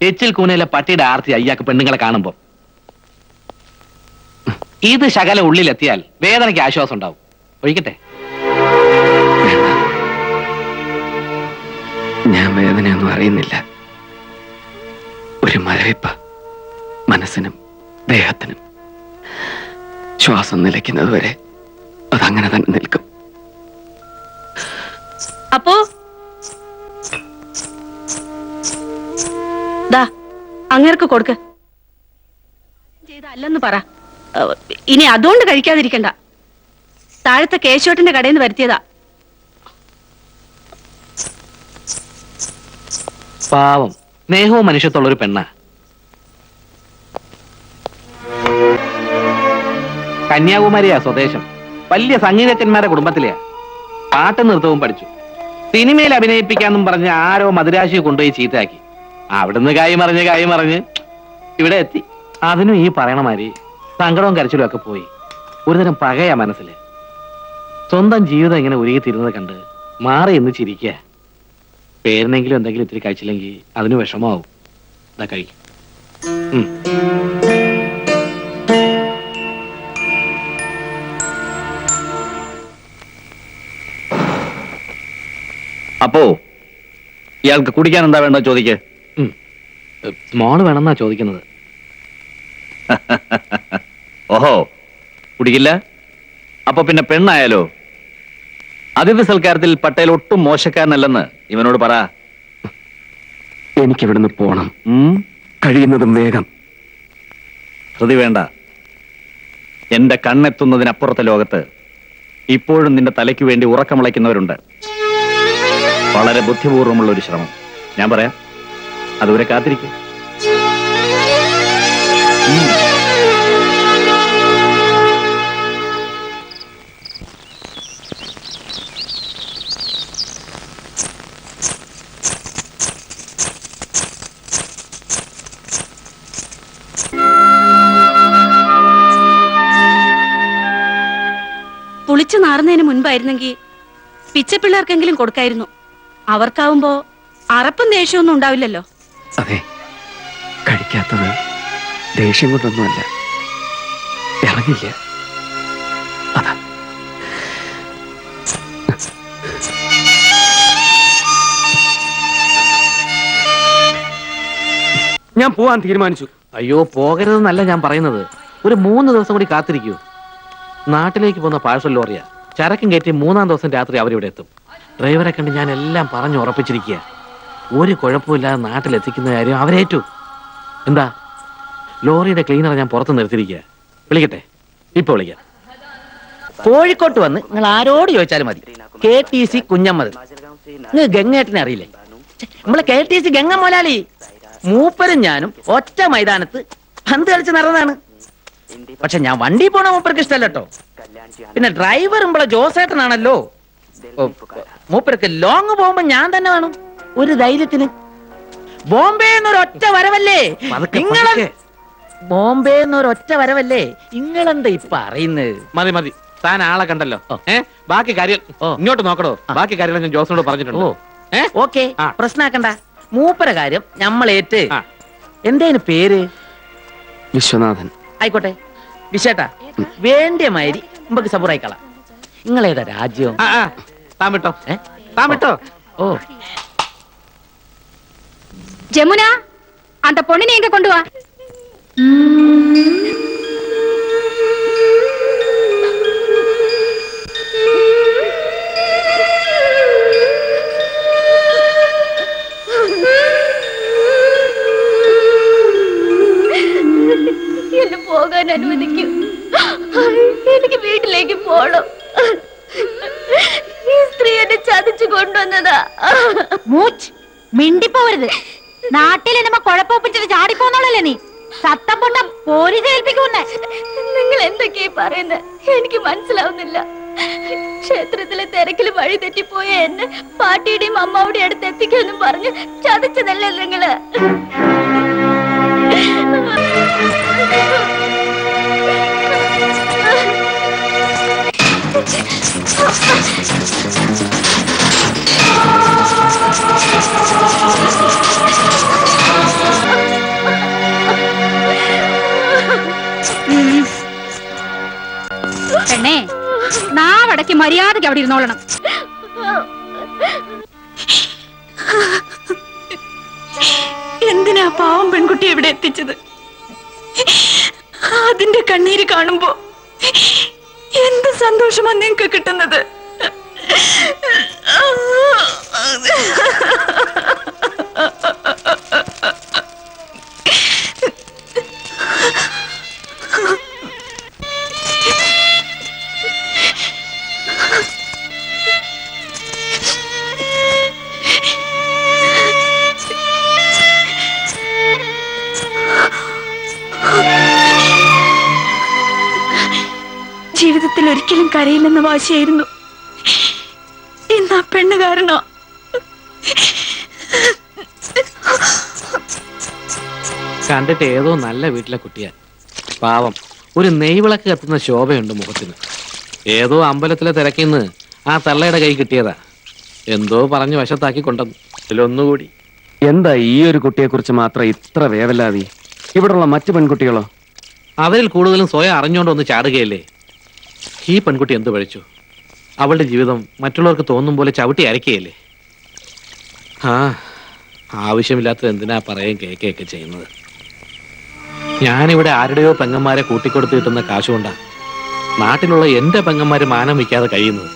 എച്ചിൽ കൂനയിലെ പട്ടിയുടെ ആർത്തി അയ്യാക്ക് പെണ്ണുങ്ങളെ കാണുമ്പോ. ഇത് ശകല ഉള്ളിലെത്തിയാൽ വേദനയ്ക്ക് ആശ്വാസം ഉണ്ടാവും. ഒഴിക്കട്ടെ? ഞാൻ വേദനയൊന്നും അറിയുന്നില്ല. ഒരു മരവിപ്പ് മനസ്സിനും ദേഹത്തിനും. ശ്വാസം നിലയ്ക്കുന്നത് വരെ അതങ്ങനെ തന്നെ നിൽക്കും. അപ്പോ ദാ അങ്ങേർക്ക് കൊടുക്ക്. ചെയ്തല്ലെന്ന് പറ. ഇനി അതുകൊണ്ട് കഴിക്കാതിരിക്കണ്ട. താഴത്തെ കേശോട്ടിന്റെ കടയിൽ നിന്ന് വരുത്തിയതാ. പാവം, സ്നേഹവും മനുഷ്യത്തുള്ള ഒരു പെണ്ണ. കന്യാകുമാരിയാ സ്വദേശം. വലിയ സംഗീതജ്ഞന്മാരുടെ കുടുംബത്തിലെയാ. പാട്ട് നൃത്തവും പഠിച്ചു. സിനിമയിൽ അഭിനയിപ്പിക്കാന്നും പറഞ്ഞ് ആരോ മദിരാശി കൊണ്ടുപോയി ചീത്തയാക്കി. അവിടുന്ന് കായ് മറിഞ്ഞ് ഇവിടെ എത്തി. അതിനും ഈ പറയണ മാതിരി സങ്കടവും കരച്ചിലും ഒക്കെ പോയി. ഒരുതരം പകയാ മനസ്സില്. സ്വന്തം ജീവിതം ഇങ്ങനെ ഒരുങ്ങിത്തിരുന്നത് കണ്ട് മാറി എന്ന് ചിരിക്കുക. പേരിനെങ്കിലും എന്തെങ്കിലും ഇത്തിരി കഴിച്ചില്ലെങ്കിൽ അതിന് വിഷമാവും. ഇതാ കഴിക്കും. അപ്പോ ഇയാൾക്ക് കുടിക്കാൻ എന്താ വേണ്ട ചോദിക്ക്. സ്മോള് വേണമെന്നാ ചോദിക്കുന്നത്. ഓഹോ, കുടിക്കില്ല? അപ്പൊ പിന്നെ പെണ്ണായാലോ? അതിഥി സൽക്കാരത്തിൽ പട്ടേൽ ഒട്ടും മോശക്കാരനല്ലെന്ന് ഇവനോട് പറ. എനിക്കിവിടുന്ന് പോണം, കഴിയുന്നതും വേഗം. ധൃതി വേണ്ട. എന്റെ കണ്ണെത്തുന്നതിനപ്പുറത്തെ ലോകത്ത് ഇപ്പോഴും നിന്റെ തലയ്ക്ക് വേണ്ടി ഉറക്കമുളയ്ക്കുന്നവരുണ്ട്. വളരെ ബുദ്ധിപൂർവമുള്ള ഒരു ശ്രമം. ഞാൻ പറയാം, അതുവരെ കാത്തിരിക്കും. പുളിച്ചു നാറുന്നതിന് മുൻപായിരുന്നെങ്കിൽ പിച്ചപ്പിള്ളേർക്കെങ്കിലും കൊടുക്കായിരുന്നു. അവർക്കാവുമ്പോ അറപ്പും ദേഷ്യമൊന്നും ഉണ്ടാവില്ലല്ലോ. അതെ, കഴിക്കാത്തത് ദേഷ്യം കൊണ്ടൊന്നുമല്ല, ഇറങ്ങില്ല. അതാ. ഞാൻ പോവാൻ തീരുമാനിച്ചു. അയ്യോ, പോകരുതെന്നല്ല ഞാൻ പറയുന്നത്. ഒരു 3 ദിവസം കൂടി കാത്തിരിക്കൂ. നാട്ടിലേക്ക് പോകുന്ന പാഴ്സൽ ലോറിയാ. ചരക്കും കയറ്റി 3-ാം ദിവസം രാത്രി അവരിവിടെ എത്തും. ഡ്രൈവറെ കണ്ട് ഞാൻ എല്ലാം പറഞ്ഞു ഉറപ്പിച്ചിരിക്കുക. ഒരു കുഴപ്പമില്ലാതെ നാട്ടിലെത്തിക്കുന്ന കാര്യം അവരേറ്റു. എന്താ, ലോറിയുടെ ക്ലീനറെ ഞാൻ പുറത്ത് നിർത്തിയിരിക്കുക. വിളിക്കട്ടെ? ഇപ്പൊ വിളിക്കാം. കോഴിക്കോട്ട് വന്ന് നിങ്ങൾ ആരോട് ചോദിച്ചാലും മതി. KTC കുഞ്ഞമ്മദ്. നിങ്ങൾ ഗംഗേട്ടനെ അറിയില്ലേ? നമ്മളെ KTC ഗംഗ മോലാളി. മൂപ്പരും ഞാനും ഒറ്റ മൈതാനത്ത് പന്ത് കളിച്ച് നടന്നതാണ്. പക്ഷെ ഞാൻ വണ്ടി പോണ മൂപ്പർക്ക് ഇഷ്ടമല്ല കേട്ടോ. പിന്നെ ഡ്രൈവർ നമ്മളെ ജോസേട്ടനാണല്ലോ. മൂപ്പർക്ക് ലോങ് പോകുമ്പോ ഞാൻ തന്നെ വേണം ഒരു ധൈര്യത്തിന്. ബോംബെ എന്നൊരൊറ്റ വരവല്ലേ നിങ്ങളെ, ബോംബെ എന്നൊരൊറ്റ വരവല്ലേ നിങ്ങളെന്താ ഇപ്പൊ അറിയുന്നത്? മതി മതി, താൻ ആളെ കണ്ടല്ലോ. ബാക്കി കാര്യം ഇങ്ങോട്ട് നോക്കണോ? ബാക്കി കാര്യം ഞാൻ ജോസിനോട് പറഞ്ഞിട്ടുണ്ടോ? ഓക്കെ, പ്രശ്നാക്കണ്ട. മൂപ്പര കാര്യം ഞമ്മളേറ്റ്. എന്തേന് പേര്? വിശ്വനാഥൻ. ആയിക്കോട്ടെ വിശേട്ടാ, വേണ്ടിയ മാതിരി നമുക്ക് സബൂറായിക്കളാം. നിങ്ങളേതാ രാജ്യം? താൻ വിട്ടോ, താൻ വിട്ടോ. ഓ, ജമുന, அந்த பொண்ணு எங்க கொண்டு வா. എന്നെ പോകാൻ അനുവദിക്കൂ. എനിക്ക് വീട്ടിലേക്ക് പോണം. ഈ സ്ത്രീ എന്നെ ചതിച്ചു കൊണ്ടുവന്നതാ. മിണ്ടിപ്പോവരുത്. നാട്ടിൽ നമ്മ കുഴപ്പമൊപ്പിച്ചിട്ട് ചാടിപ്പോന്നോളല്ലേ നീ? സത്തം പൊട്ട പോലീസ് ഏൽപ്പിക്കുന്നേ. നിങ്ങൾ എന്തൊക്കെയാ പറയുന്നത്? എനിക്ക് മനസ്സിലാവുന്നില്ല. ക്ഷേത്രത്തിലെ തിരക്കിൽ വഴി തെറ്റിപ്പോയ എന്നെ പാട്ടിയുടെയും അമ്മാവുടെയും അടുത്ത് എത്തിക്കാന്നും പറഞ്ഞ് ചതിച്ചതല്ലേ നിങ്ങള്? പെണ്ണേ, നാവടക്കി മര്യാദയ്ക്ക് അവിടെ ഇരുന്നോളണം. എന്തിനാ പാവം പെൺകുട്ടി ഇവിടെ എത്തിച്ചത്? അതിന്റെ കണ്ണീര് കാണുമ്പോ എന്ത് സന്തോഷമാ നിങ്ങക്ക് കിട്ടുന്നത്? ജീവിതത്തിൽ ഒരിക്കലും കരയില്ലെന്ന വാശിയായിരുന്നു. ഇന്ന് ആ പെണ്ണ് കാരണോ? കണ്ടിട്ട് ഏതോ നല്ല വീട്ടിലെ കുട്ടിയാ. പാവം, ഒരു നെയ്വിളക്ക് കത്തുന്ന ശോഭയുണ്ട് മുഖത്തിന്. ഏതോ അമ്പലത്തിലെ തിരക്കിന്ന് ആ തള്ളയുടെ കൈ കിട്ടിയതാ. എന്തോ പറഞ്ഞ് വശത്താക്കി കൊണ്ടുവന്നു. ഇതിലൊന്നുകൂടി. എന്താ ഈ ഒരു കുട്ടിയെ കുറിച്ച് മാത്രം ഇത്ര വേവലാതി? ഇവിടെയുള്ള മറ്റു പെൺകുട്ടികളോ? അവരിൽ കൂടുതലും സ്വയം അറിഞ്ഞുകൊണ്ടൊന്ന് ചാടുകയല്ലേ. ഈ പെൺകുട്ടി എന്ത് പഴിച്ചു? അവളുടെ ജീവിതം മറ്റുള്ളവർക്ക് തോന്നും പോലെ ചവിട്ടി അരക്കുകയല്ലേ. ആവശ്യമില്ലാത്തത് എന്തിനാ പറയുകയും കേൾക്കുകയൊക്കെ ചെയ്യുന്നത്? ഞാനിവിടെ ആരുടെയോ പെങ്ങന്മാരെ കൂട്ടിക്കൊടുത്ത് കിട്ടുന്ന കാശുകൊണ്ടാ നാട്ടിലുള്ള എന്റെ പെങ്ങന്മാര് മാനം വയ്ക്കാതെ കഴിയുന്നത്.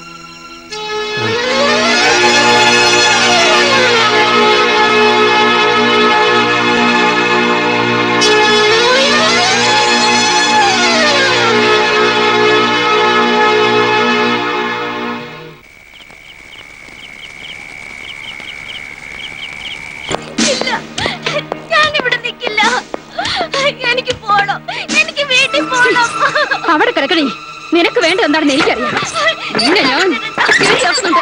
അവിടെ കിടക്കണേ. നിനക്ക് വേണ്ട എന്താണെന്ന് എനിക്കറിയാം. നിന്നെ ഞാൻ ശരിയാക്കുന്നുണ്ട്.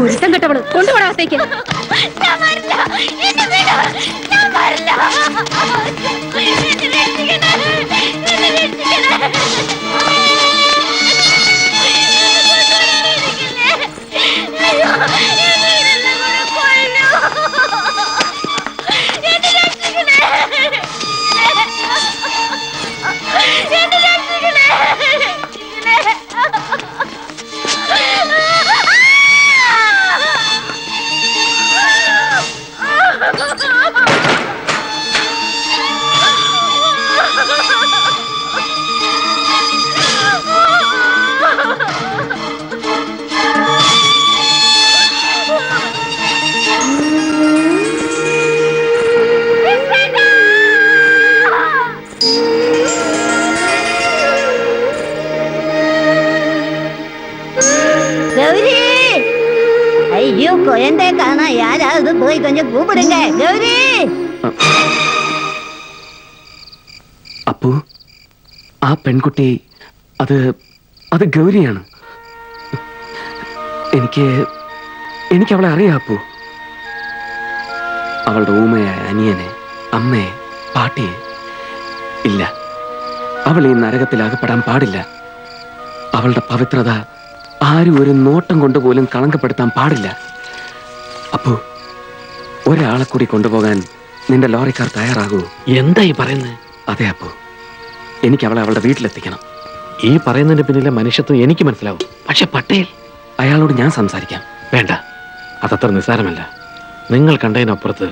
ഒരുത്തം കെട്ടവള് കൊണ്ടുപോടാത്തേക്ക്. கௌரி, ஐயோ குழந்தை காணா, யாராவது போய் கொஞ்சம் கூப்பிடுங்க. கௌரி, അപ്പു, ആ പെൺകുട്ടി അത് ഗൗരിയാണ്. എനിക്ക് അവളെ അറിയാം അപ്പു. അവളുടെ ഊമയായ അനിയനെ, അമ്മയെ, പാട്ടിയെ. ഇല്ല, അവൾ ഈ നരകത്തിലാകപ്പെടാൻ പാടില്ല. അവളുടെ പവിത്രത ആരും ഒരു നോട്ടം കൊണ്ടുപോലും കളങ്കപ്പെടുത്താൻ പാടില്ല. അപ്പു, ഒരാളെ കൂടി കൊണ്ടുപോകാൻ നിന്റെ ലോറിക്കാർ തയ്യാറാകൂ? എന്തായി പറയുന്നത്? അതെ അപ്പു, എനിക്ക് അവളെ അവളുടെ വീട്ടിലെത്തിക്കണം. ഈ പറയുന്നതിന്റെ പിന്നിലെ മനുഷ്യത്വം എനിക്ക് മനസ്സിലാവും. പക്ഷെ പട്ടേൽ, അയാളോട് ഞാൻ സംസാരിക്കാം. വേണ്ട, അതത്ര നിസ്സാരമല്ല. നിങ്ങൾ കണ്ടതിനപ്പുറത്ത്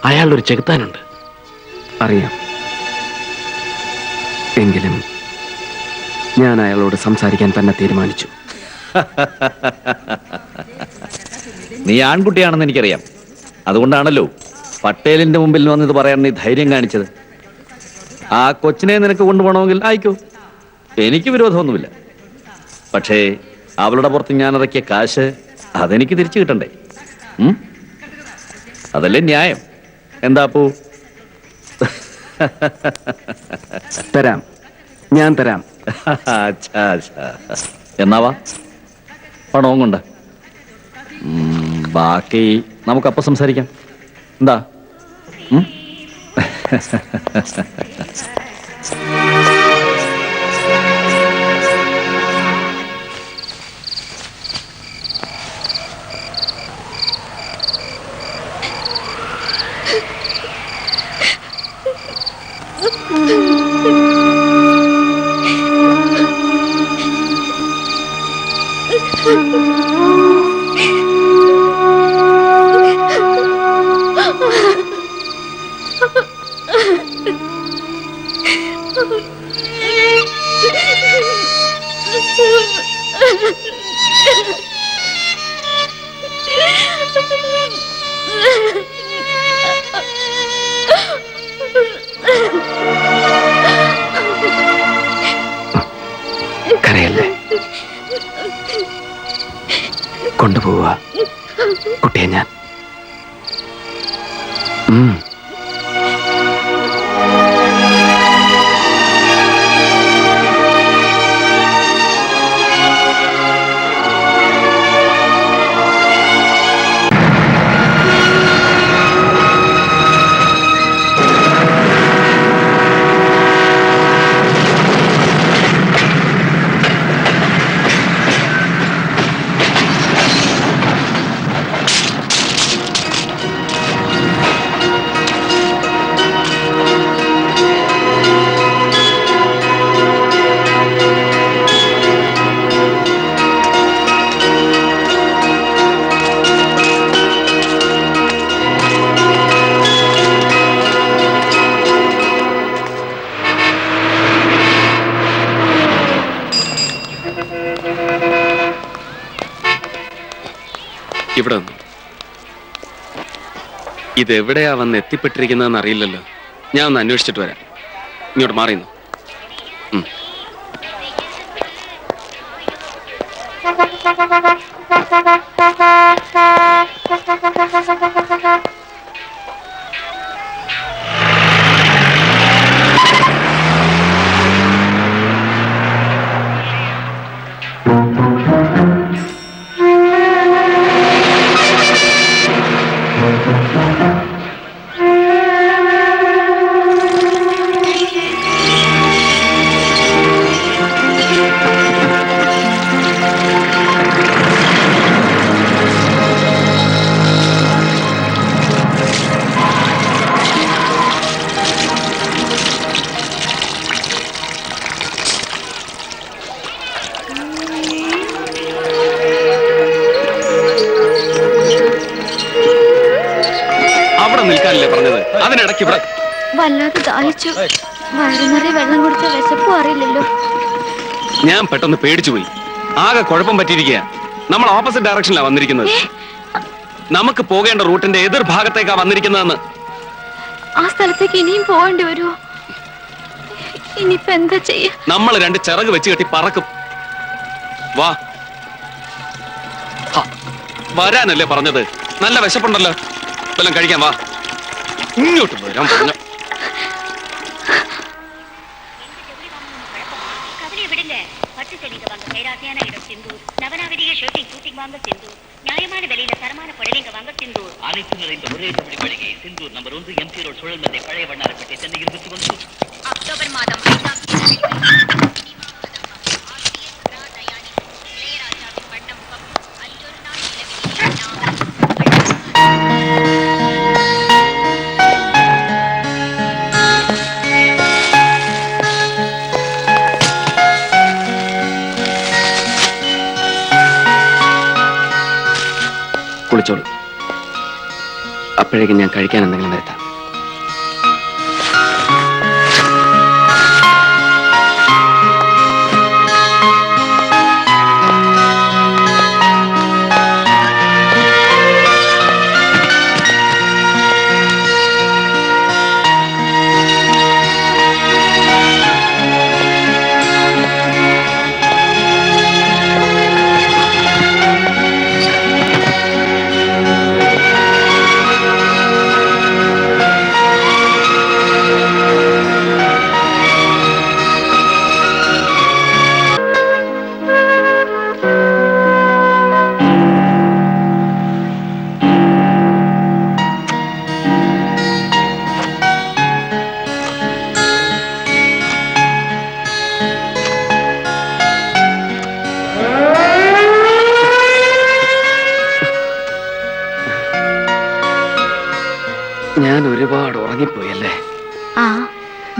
അയാളൊരു ചെകുത്താനുണ്ട്. അറിയാം. എങ്കിലും ഞാൻ അയാളോട് സംസാരിക്കാൻ തന്നെ തീരുമാനിച്ചു. നീ ആൺകുട്ടിയാണെന്ന് എനിക്കറിയാം. അതുകൊണ്ടാണല്ലോ പട്ടേലിന്റെ മുമ്പിൽ വന്നിത് പറയാൻ നീ ധൈര്യം കാണിച്ചത്. ആ കൊച്ചിനെ നിനക്ക് കൊണ്ടുപോകണമെങ്കിൽ ആയിക്കോ, എനിക്ക് വിരോധമൊന്നുമില്ല. പക്ഷേ അവളുടെ പുറത്ത് ഞാൻ ഇറക്കിയ കാശ് അതെനിക്ക് തിരിച്ചു കിട്ടണ്ടേ? അതല്ലേ ന്യായം? എന്താ പോ? തരാം, ഞാൻ തരാം. എന്നാവാ, പണവും കൊണ്ട്. ബാക്കി നമുക്കപ്പം സംസാരിക്കാം. എന്താ? കരയല്ലേ, കൊണ്ടുപോവുക കുട്ടിയെ ഞാൻ. ഇവിടെ വന്നു. ഇതെവിടെയാ വന്ന് എത്തിപ്പെട്ടിരിക്കുന്നതെന്ന് അറിയില്ലല്ലോ. ഞാൻ ഒന്ന് അന്വേഷിച്ചിട്ട് വരാം. ഇങ്ങോട്ട് മാറിയുന്നു. എന്തിനിടയ്ക്ക് ഇവിടെ? വല്ലാതെ ദാഹിച്ചു. വയറുനിറയെ വെള്ളം കുടിച്ച വിശപ്പും അറിയില്ലല്ലോ. ഞാൻ പെട്ടെന്ന് പേടിച്ചു പോയി. ആകെ കുഴപ്പം പറ്റിയിരിക്കുക. നമ്മൾ ഓപ്പോസിറ്റ് ഡയറക്ഷനിലാണ് വന്നിരിക്കുന്നത്. നമുക്ക് പോകേണ്ട റൂട്ടിന്റെ എതിർ ഭാഗത്തേക്കാ വന്നിരിക്കുന്നതെന്ന്. ആ സ്ഥലത്തേക്ക് ഇനിയും പോകേണ്ടി വരുമോ? ഇനിയിപ്പോ എന്താ ചെയ്യാ? നമ്മൾ രണ്ട് ചിറക് വെച്ച് കെട്ടി പറക്കും. വാ. വരാനല്ലേ പറഞ്ഞത്? നല്ല വിശപ്പുണ്ടല്ലോ, വല്ലതും കഴിക്കാൻ. വാ, ഇങ്ങോട്ട് വരാൻ പറഞ്ഞു. நியாயமான விலையில தரமான புடவைங்க வாங்க சிந்தூர். அனைத்து நிறைந்த ஒரே தமிழ் மளிகை சிந்தூர் நம்பர் 1 எம்சி ரோட் சுழல்மந்தை பழைய வண்ணாரப்பேட்டை சென்னையில் விற்று அக்டோபர் மாதம் 5ஆம் தேதி കുളിച്ചോളൂ. അപ്പോഴേക്കും ഞാൻ കഴിക്കാൻ എന്തെങ്കിലും വരുത്താം. ഞാൻ ഒരുപാട് ഉറങ്ങിപ്പോയല്ലേ? ആ,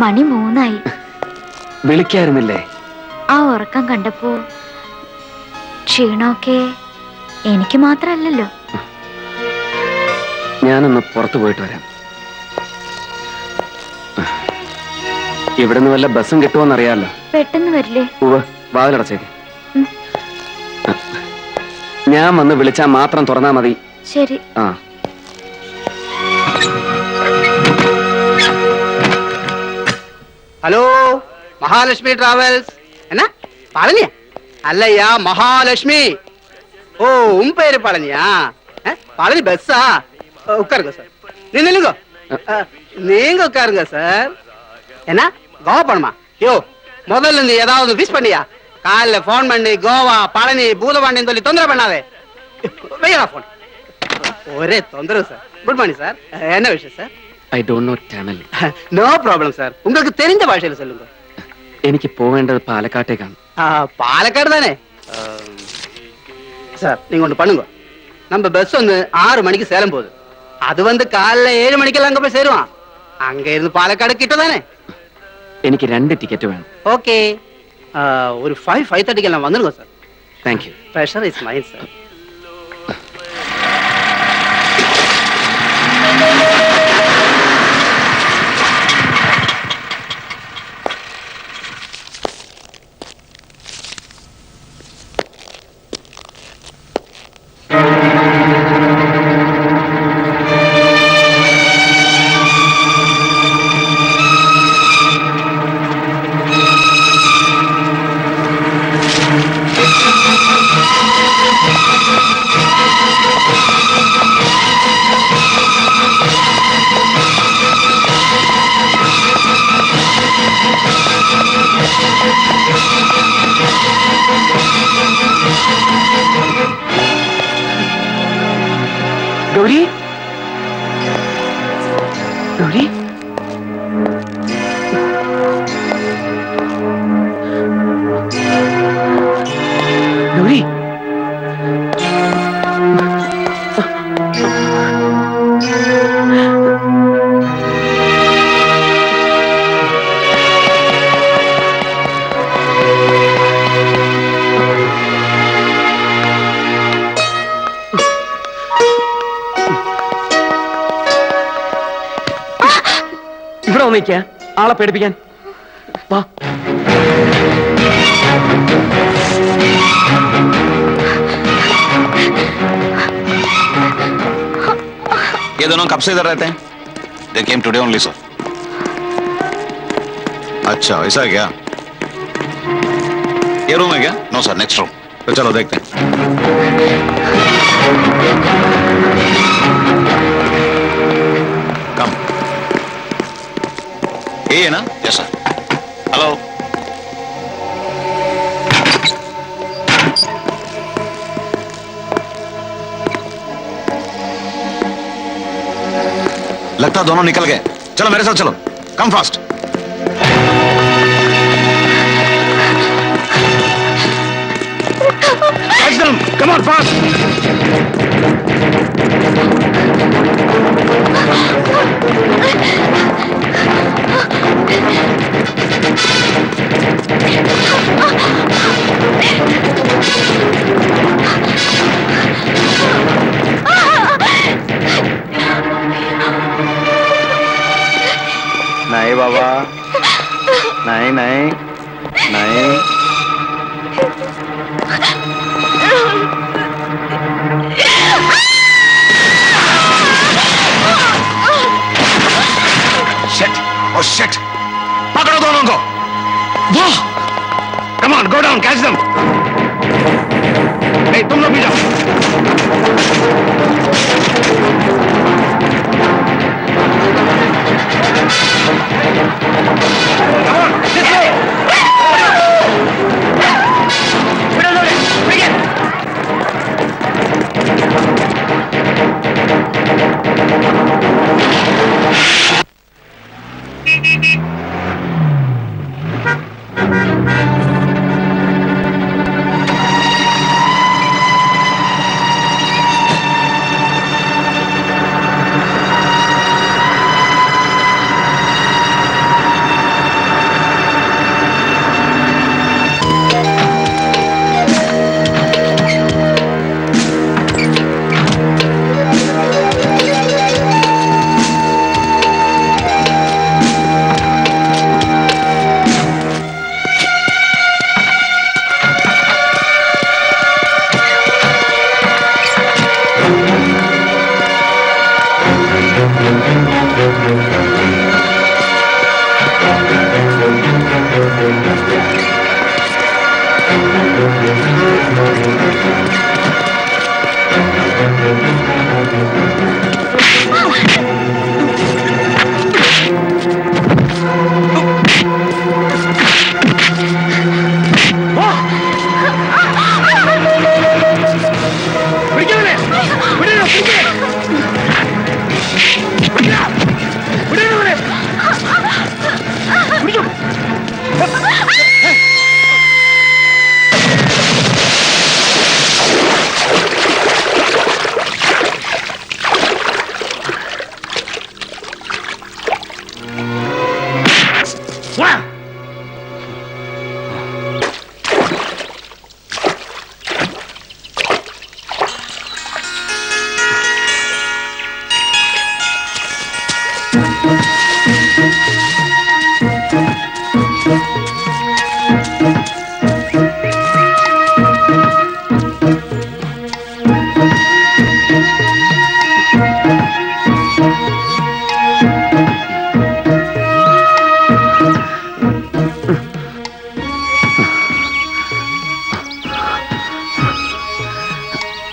മണി 3ആയി. വിളിക്കായിരുന്നില്ലേ? ആ ഉറക്കം കണ്ടപ്പോ ക്ഷീണമൊക്കെ എനിക്ക് മാത്രല്ലല്ലോ. ഞാനൊന്ന് പുറത്തു പോയിട്ട് വരാം. ഇവിടുന്ന് വല്ല ബസ്സും കിട്ടുമോന്നറിയാലോ. പെട്ടെന്ന് വരില്ലേ? ഉവ്വ്, വാതിലടച്ചേക്ക്. ഞാൻ വന്ന് വിളിച്ചാൽ മാത്രം തുറന്നാ മതി. ശരി. ആ. Hello, Mahalakshmi travels. என்ன பழனியா? அல்லையா, மகாலட்சுமி. ஓ, உன் பேரு பழனியா? பழனி பஸ்ஸா? உட்காருங்க சார். நில்லுங்க. நீங்க உட்காருங்க சார். என்ன கோவா பணமா? யோ, முதல்ல நீ ஏதாவது விஷ் பண்ணியா? காலைல போன் பண்ணி கோவா பழனி பூதபாண்டின்னு சொல்லி தொந்தரவு பண்ணாதே. வையடா போன். ஒரே தொந்தரவு சார். Good morning sir. என்ன விஷயம் sir? I don't know Tamil. No problem sir. உங்களுக்கு தெரிஞ்ச ഭാഷയിൽ சொல்லுங்க. എനിക്ക് പോവേണ്ടത് പാലക്കാട്ടേക്കാണ്. പാലക്കാട് தானே சார். நீங்க ஒன்று பண்ணுங்க. நம்ம பஸ் வந்து 6 மணிக்கு சேலம் போகுது. அது வந்து காலைல 7 மணிக்கெல்லாம் அங்க போய் சேருவான். அங்க இருந்து பாலக்காடு கிட்ட தானே. എനിക്ക് 2 ടിക്കറ്റ് വേണം. ஓகே, ஒரு 5:30 எல்லாம் வந்துருங்க sir. Thank you. Pressure is mind sir. Gauri, Gauri, Gauri. നിൽക്കുക ആളെ പേടിപ്പിക്കാൻ? വാ. ये दोनों कब से इधर रहते हैं? They came today only, sir. अच्छा, ऐसा है क्या? ये रूम है क्या? No sir, next room. तो चलो देखते हैं. कम. ये है ना? Yes sir. हेलो. लगता दोनों निकल गए. चलो मेरे साथ चलो. Come fast. Catch them. Come on, fast. नहीं बाबा, नहीं नहीं नहीं. Shit. Oh shit. पकड़ो दोनों को. वाह. Come on, go down, catch them. Hey, तुम लोग भी जाओ. Come on, let's go. Bring it.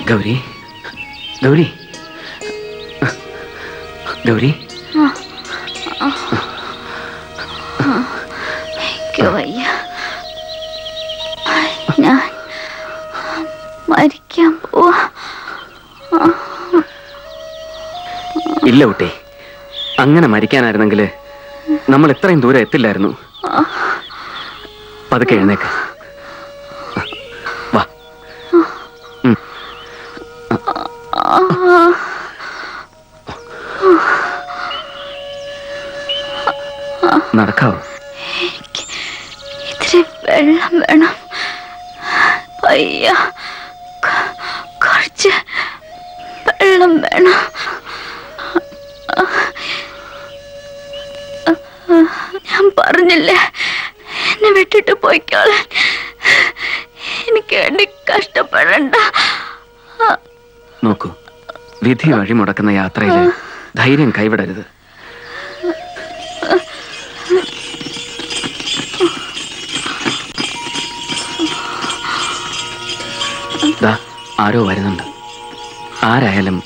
Gauri Gauri Gauri क्यों भैया ഞാൻ മരിക്കാൻ പോവാ. ഇല്ല കുട്ടി, അങ്ങനെ മരിക്കാനായിരുന്നെങ്കിൽ നമ്മൾ എത്രയും ദൂരം എത്തില്ലായിരുന്നു. പതുക്കെ എഴുന്നേക്ക്. വാ. നടക്കാവോ? ഇത്തിരി വെള്ളം വേണം ഭയ്യ, കുറച്ച് വെള്ളം വേണം. പറഞ്ഞില്ലേ എന്നെ വിട്ടിട്ട് പോയിക്കോളാൻ. എനിക്ക് വേണ്ടി കഷ്ടപ്പെടണ്ട. നോക്കൂ, വിധി വഴിമുടക്കുന്ന യാത്രയിൽ ധൈര്യം കൈവിടരുത്. ദാ ആരോ വരുന്നുണ്ട്. ആരായാലും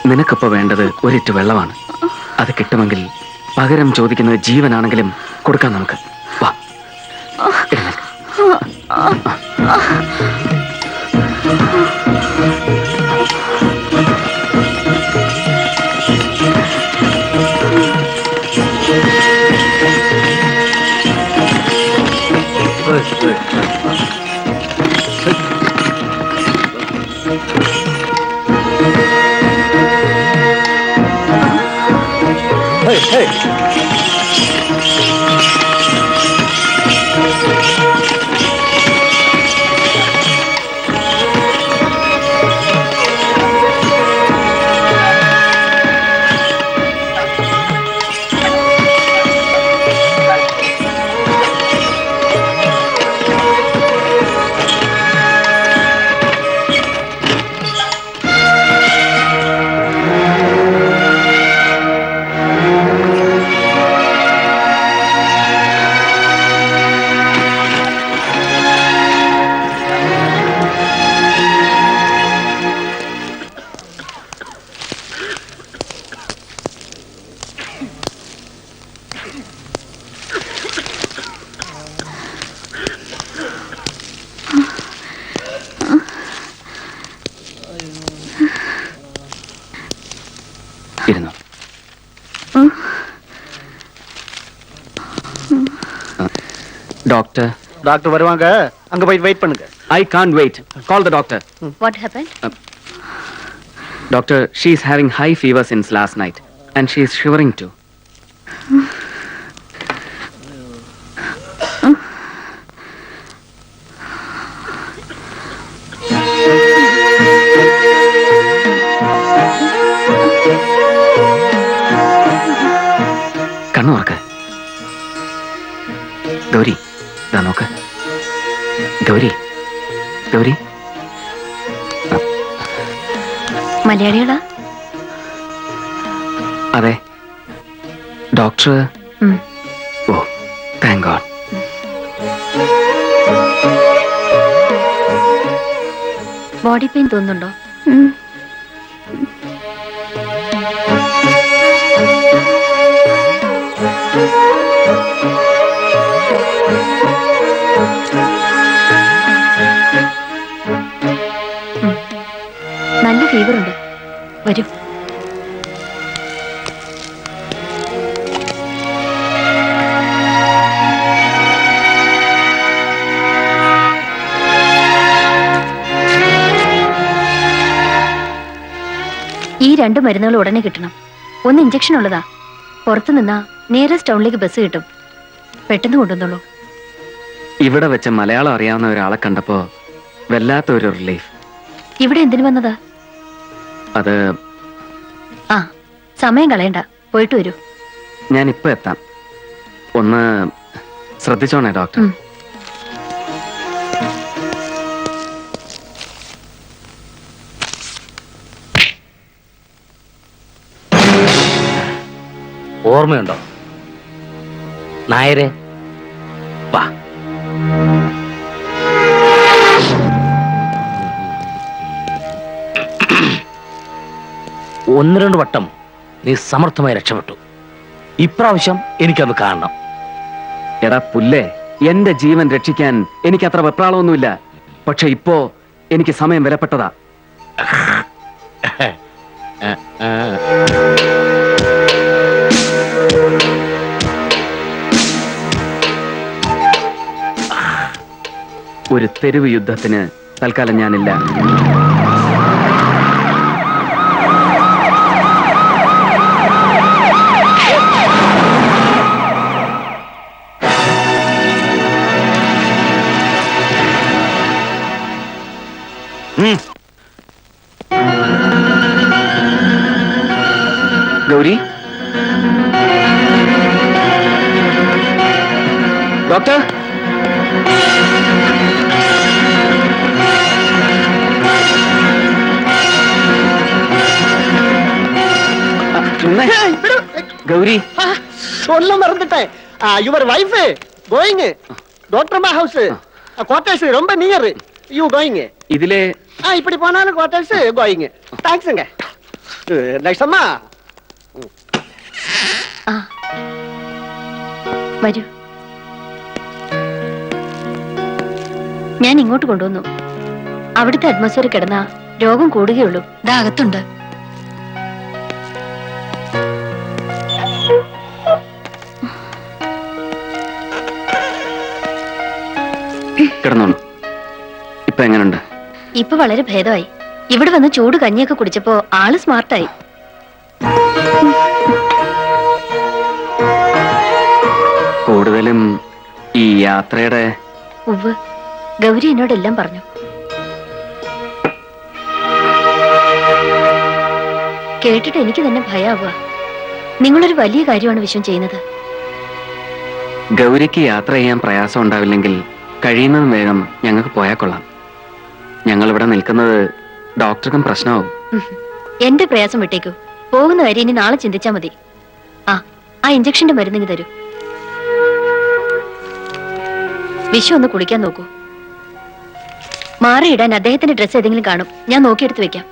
നിനക്കിപ്പോ വേണ്ടത് ഒരിറ്റ് വെള്ളമാണ്. അത് കിട്ടുമെങ്കിൽ പകരം ചോദിക്കുന്നത് ജീവനാണെങ്കിലും കൊടുക്കാം നമുക്ക്. വാ, എഴുന്നേൽക്ക്. ഇരുന്നു. டாக்டர் டாக்டர் வருவாங்க, அங்க போய் வெயிட் பண்ணுங்க. I can't wait. Call the doctor. What happened? Doctor, she is having high fever since last night and she is shivering too. കണ്ണു തുറക്ക്. ഗൗരി, ഇതാ നോക്ക്. ഗൗരി, ഗൗരി. മലയാളികളാ? അതെ. ഡോക്ടർ. ഓ, താങ്ക് ഗോഡ്. ബോഡി പെയിൻ തോന്നുന്നുണ്ടോ? നല്ല ഫീവർ ഉണ്ട്. വരൂ. ഈ 2 മരുന്നുകൾ ഉടനെ കിട്ടണം. ഒന്ന് ഇഞ്ചക്ഷൻ ഉള്ളതാ. പുറത്തു നിന്നാ നിയറസ്റ്റ് ടൗണിലേക്ക് ബസ് കിട്ടും. പെട്ടെന്ന് കൊണ്ടുവന്നോളൂ. ഇവിടെ വെച്ച് മലയാളം അറിയാവുന്ന ഒരാളെ കണ്ടപ്പോ വല്ലാത്തൊരു റിലീഫ്. ഇവിടെ എന്തിനു വന്നതാ? അത് ആ, സമയം കളയണ്ട, പോയിട്ട് വരൂ. ഞാൻ ഇപ്പൊ എത്താം. ഒന്ന് ശ്രദ്ധിച്ചോണേ ഡോക്ടർ. ഓർമ്മയുണ്ടോ നായരെ? വാ. ഒന്ന് 2 വട്ടം നീ സമർത്ഥമായി രക്ഷപ്പെട്ടു. ഇപ്രാവശ്യം എനിക്കത് കാണണം. എടാ പുല്ലേ, എന്റെ ജീവൻ രക്ഷിക്കാൻ എനിക്ക് അത്ര വെപ്രാളമൊന്നുമില്ല. പക്ഷെ ഇപ്പോ എനിക്ക് സമയം വിലപ്പെട്ടതാ. ഒരു തെരുവ് യുദ്ധത്തിന് തൽക്കാലം ഞാനില്ല. ഗൗരി, ഡോക്ടർ ഗൗരി சொல்ல மறந்துட்டேன் your wife going doctor house quarters ரொம்ப நியர் யூ கோயிங் ഇതിലെ இப்படி போனாலும் குவார்டர்ஸ் கோயிங் தேங்க்ஸ்ங்க நெக்ஸ்ட் அம்மா വരൂ. ഞാൻ ഇങ്ങോട്ട് കൊണ്ടുവന്നു. അവിടുത്തെ അറ്റ്മോസ്ഫിയർ കിടന്ന രോഗം കൂടുകയുള്ളൂ. ഇതകത്തുണ്ട്. കിടന്നോളൂ. ഇപ്പൊ എങ്ങനെയുണ്ട്? ഇപ്പൊ വളരെ ഭേദമായി. ഇവിടെ വന്ന് ചൂട് കഞ്ഞിയൊക്കെ കുടിച്ചപ്പോ ആള് സ്മാർട്ടായി. കൂടുതലും ഈ യാത്രയുടെ ഉവ്വ്, ഗൗരി എന്നോടെല്ലാം പറഞ്ഞു. കേട്ടിട്ട് എനിക്ക് തന്നെ ഭയാവുക. നിങ്ങളൊരു വലിയ കാര്യമാണ് വിശ്വം ചെയ്യുന്നത്. ഗൗരിക്ക് യാത്ര ചെയ്യാൻ പ്രയാസം ഉണ്ടാവില്ലെങ്കിൽ കഴിയുന്നതും വേഗം ഞങ്ങൾക്ക് പോയാൽ കൊള്ളാം. ഞങ്ങൾ ഇവിടെ നിൽക്കുന്നത് ഡോക്ടർക്കും പ്രശ്നമാവും. എന്റെ പ്രയാസം വിട്ടേക്കൂ. പോകുന്ന കാര്യം ഇനി നാളെ ചിന്തിച്ചാ മതി. ആ ഇഞ്ചക്ഷന്റെ മരുന്നിങ്ങ് തരൂ. വിശ്വ ഒന്ന് കുളിക്കാൻ നോക്കൂ. മാറിയിടാൻ അദ്ദേഹത്തിന്റെ ഡ്രസ്സ് ഏതെങ്കിലും കാണും. ഞാൻ നോക്കിയെടുത്ത് വെക്കാം.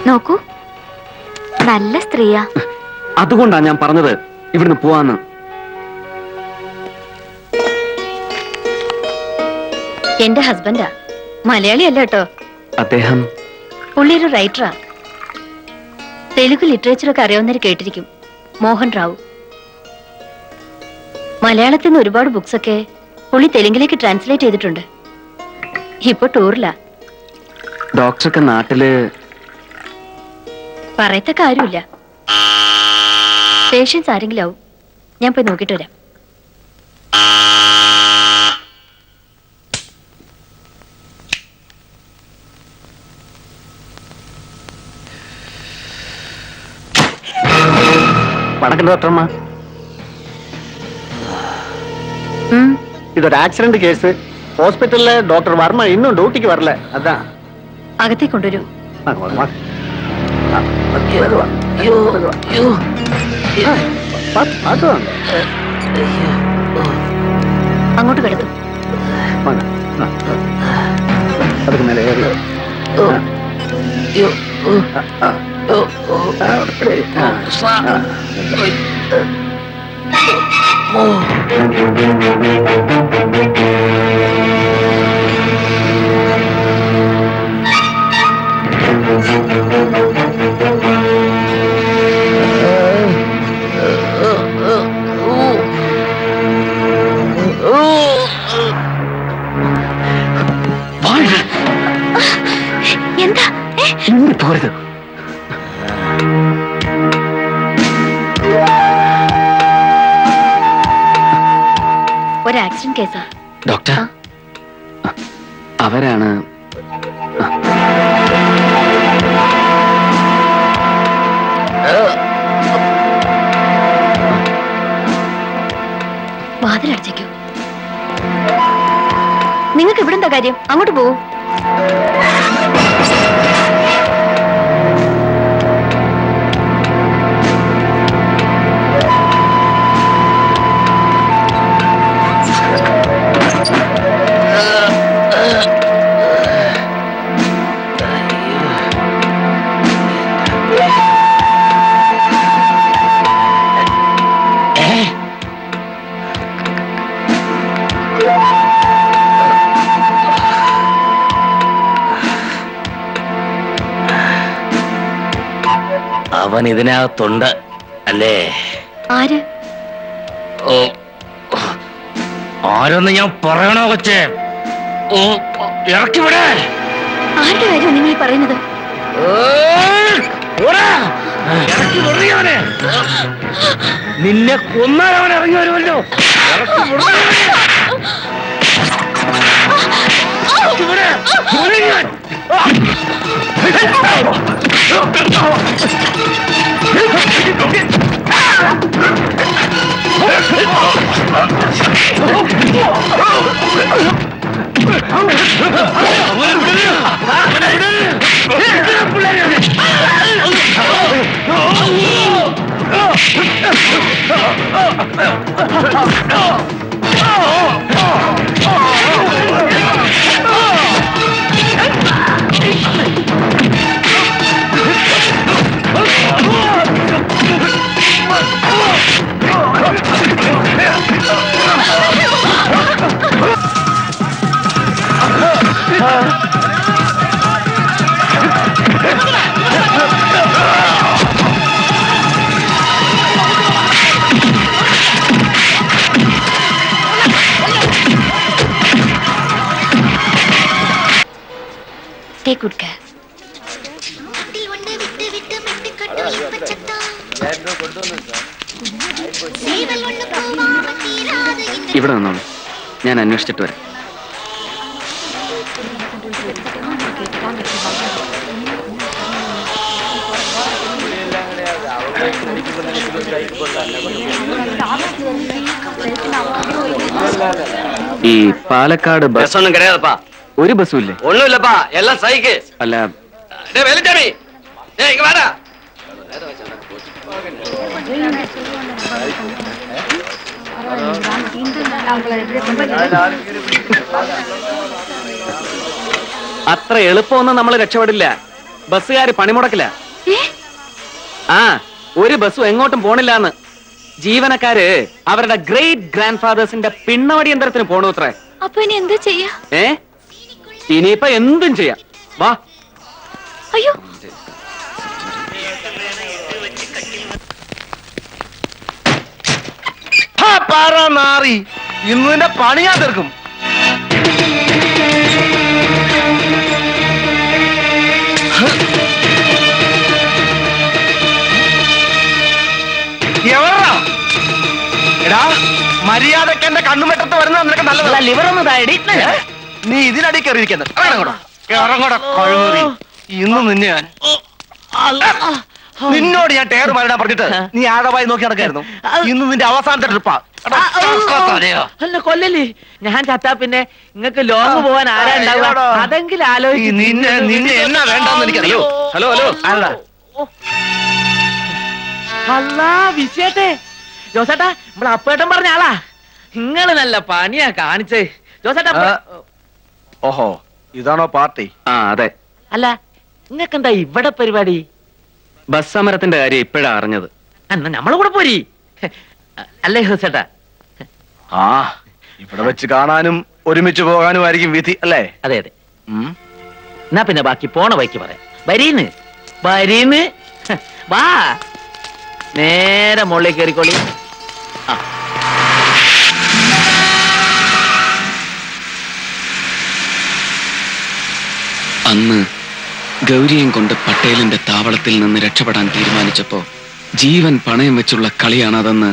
നോക്കൂ, നല്ല സ്ത്രീയാ. അതുകൊണ്ടാ ഞാൻ പറഞ്ഞത് ഇവിടുന്ന് പോവാന്ന്. എന്റെ ഹസ്ബൻഡാ, മലയാളി അല്ല കേട്ടോ. അദ്ദേഹം പുള്ളി ഒരു റൈറ്ററാ. തെലുഗു ലിറ്ററേച്ചറൊക്കെ അറിയാവുന്നവർ കേട്ടിരിക്കും. മോഹൻ റാവു. മലയാളത്തിൽ നിന്ന് ഒരുപാട് ബുക്സ് ഒക്കെ പുള്ളി തെലുങ്കിലേക്ക് ട്രാൻസ്ലേറ്റ് ചെയ്തിട്ടുണ്ട്. ഇപ്പൊ ടൂറിലാ. ഡോക്ടർക്ക് നാട്ടില് പറയത്ത കാര്യമില്ല. പേഷ്യൻസ് ആരെങ്കിലും ആവും. ഞാൻ പോയി നോക്കിട്ട് വരാം. വണക്കം ഡോക്ടർമാ. ഇതൊരു ആക്സിഡന്റ് കേസ്. ഹോസ്പിറ്റലിലെ ഡോക്ടർ വർമ്മ ഇന്നും ഡ്യൂട്ടിക്ക് വരല. അതാ അകത്തേക്ക് കൊണ്ടുവരൂ. അങ്ങോട്ട് കിടക്കും. അതൊക്കെ മേലെ എന്താ പോരുത്. ഒരു ആക്സിഡന്റ് കേസാ ഡോക്ടർ. അവരാണ് വാതിലടച്ചേക്കൂ. നിങ്ങൾക്ക് ഇവിടെ എന്താ കാര്യം? അങ്ങോട്ട് പോവൂ. അവൻ ഇതിനകത്തുണ്ട് അല്ലേ? ആര്? ഓ, ആരൊന്ന് ഞാൻ പറയണോ കൊച്ചേ? ഓ, ഇറക്കി വിടെ. ആരുടെ കാര്യം നിങ്ങൾ ഈ പറയുന്നത്? നിന്നെ കൊന്നാൽ അവൻ ഇറങ്ങി വരുമല്ലോ. ഇറക്കി Take good care. ഇവിടെ നിന്നോളൂ, ഞാൻ അന്വേഷിച്ചിട്ട് വരാം. ഈ പാലക്കാട് ബസ് ബസ്സൊന്നും കിടയാതപ്പാ, ഒരു ബസ്സും ഇല്ലേ? ഒന്നുമില്ലപ്പാ, എല്ലാം സൈക്ക്. അല്ല, വേലച്ചാമി ഇങ്ങ വേണ്ട. അത്ര എളുപ്പമൊന്നും നമ്മൾ രക്ഷപ്പെടില്ല. ബസ്സുകാര് പണിമുടക്കില്ല. ആ, ഒരു ബസ്സും എങ്ങോട്ടും പോണില്ലാന്ന്. ജീവനക്കാര് അവരുടെ ഗ്രേറ്റ് ഗ്രാൻഡ് ഫാദേഴ്സിന്റെ പിണ്ണവടി യന്ത്രത്തിന് പോണു അത്രേ. അപ്പൊ ഇനി എന്താ ചെയ്യാ? ഇനിയിപ്പൊ എന്തും ചെയ്യാം. വാ. അയ്യോ, മാറി ഇന്നിന്റെ പണി ഞാൻ തീർക്കും. എവറാ എടാ, മര്യാദക്ക് എന്റെ കണ്ണുമെട്ടത്ത് വരുന്ന നിനക്ക് നല്ലതല്ല. ലിവർ ഒന്ന് താഴെ. നീ ഇതിനടി കയറിയിരിക്കുന്നത് കഴിവ്. ഇന്ന് നിന്നെ ഞാൻ നിന്നോട് ഞാൻ ടയർ മാറിടാൻ പറഞ്ഞിട്ട് നീ ആഴമായി നോക്കി നടക്കായിരുന്നു. ഇന്ന് നിന്റെ അവസാനത്തെ ട്രിപ്പാ. അല്ല കൊല്ലല്ലേ, ഞാൻ ചത്താ പിന്നെ നിങ്ങക്ക് ലോങ് പോവാൻ ആരാ ഉണ്ടാവുക? അതെങ്കിലും ആലോചിച്ച് നിന്നെ നിന്നെ എന്നാ വേണ്ടെന്ന് എനിക്കറിയോ. ഹലോ ഹലോ, ആരടാ? അല്ലാ വിശേഷേ, ജോസേട്ടാ നമ്മളെ അപ്പേട്ടൻ പറഞ്ഞ ആളാ. നിങ്ങള് നല്ല പണിയാ കാണിച്ചേ ജോസേട്ടാ. ഓഹോ, ഇതാണോ പാർട്ടി? ആ അതെ. അല്ല നിങ്ങക്കെന്താ ഇവിടെ പരിപാടി? ബസ് സമരത്തിന്റെ കാര്യം ഇപ്പോഴാ അറിഞ്ഞത്. എന്നാ നമ്മളെ കൂടെ പോരി. അല്ലേ ജോസേട്ടാ? ആ, ഇവിടെ വെച്ച് കാണാനും ഒരുമിച്ച് പോകാനും ആയിരിക്കും വിധി അല്ലേ? അതെ അതെ. എന്നാ പിന്നെ ബാക്കി പോണ വഴിക്ക് പറയാം. വരീന്ന് വരീന്ന് വാ, നേരെ മുകളിലേക്ക് കയറിക്കോളി. ആ, അന്ന് ഗൗരിയും കൊണ്ട് പട്ടേലിന്റെ താവളത്തിൽ നിന്ന് രക്ഷപ്പെടാൻ തീരുമാനിച്ചപ്പോ ജീവൻ പണയം വെച്ചുള്ള കളിയാണതെന്ന്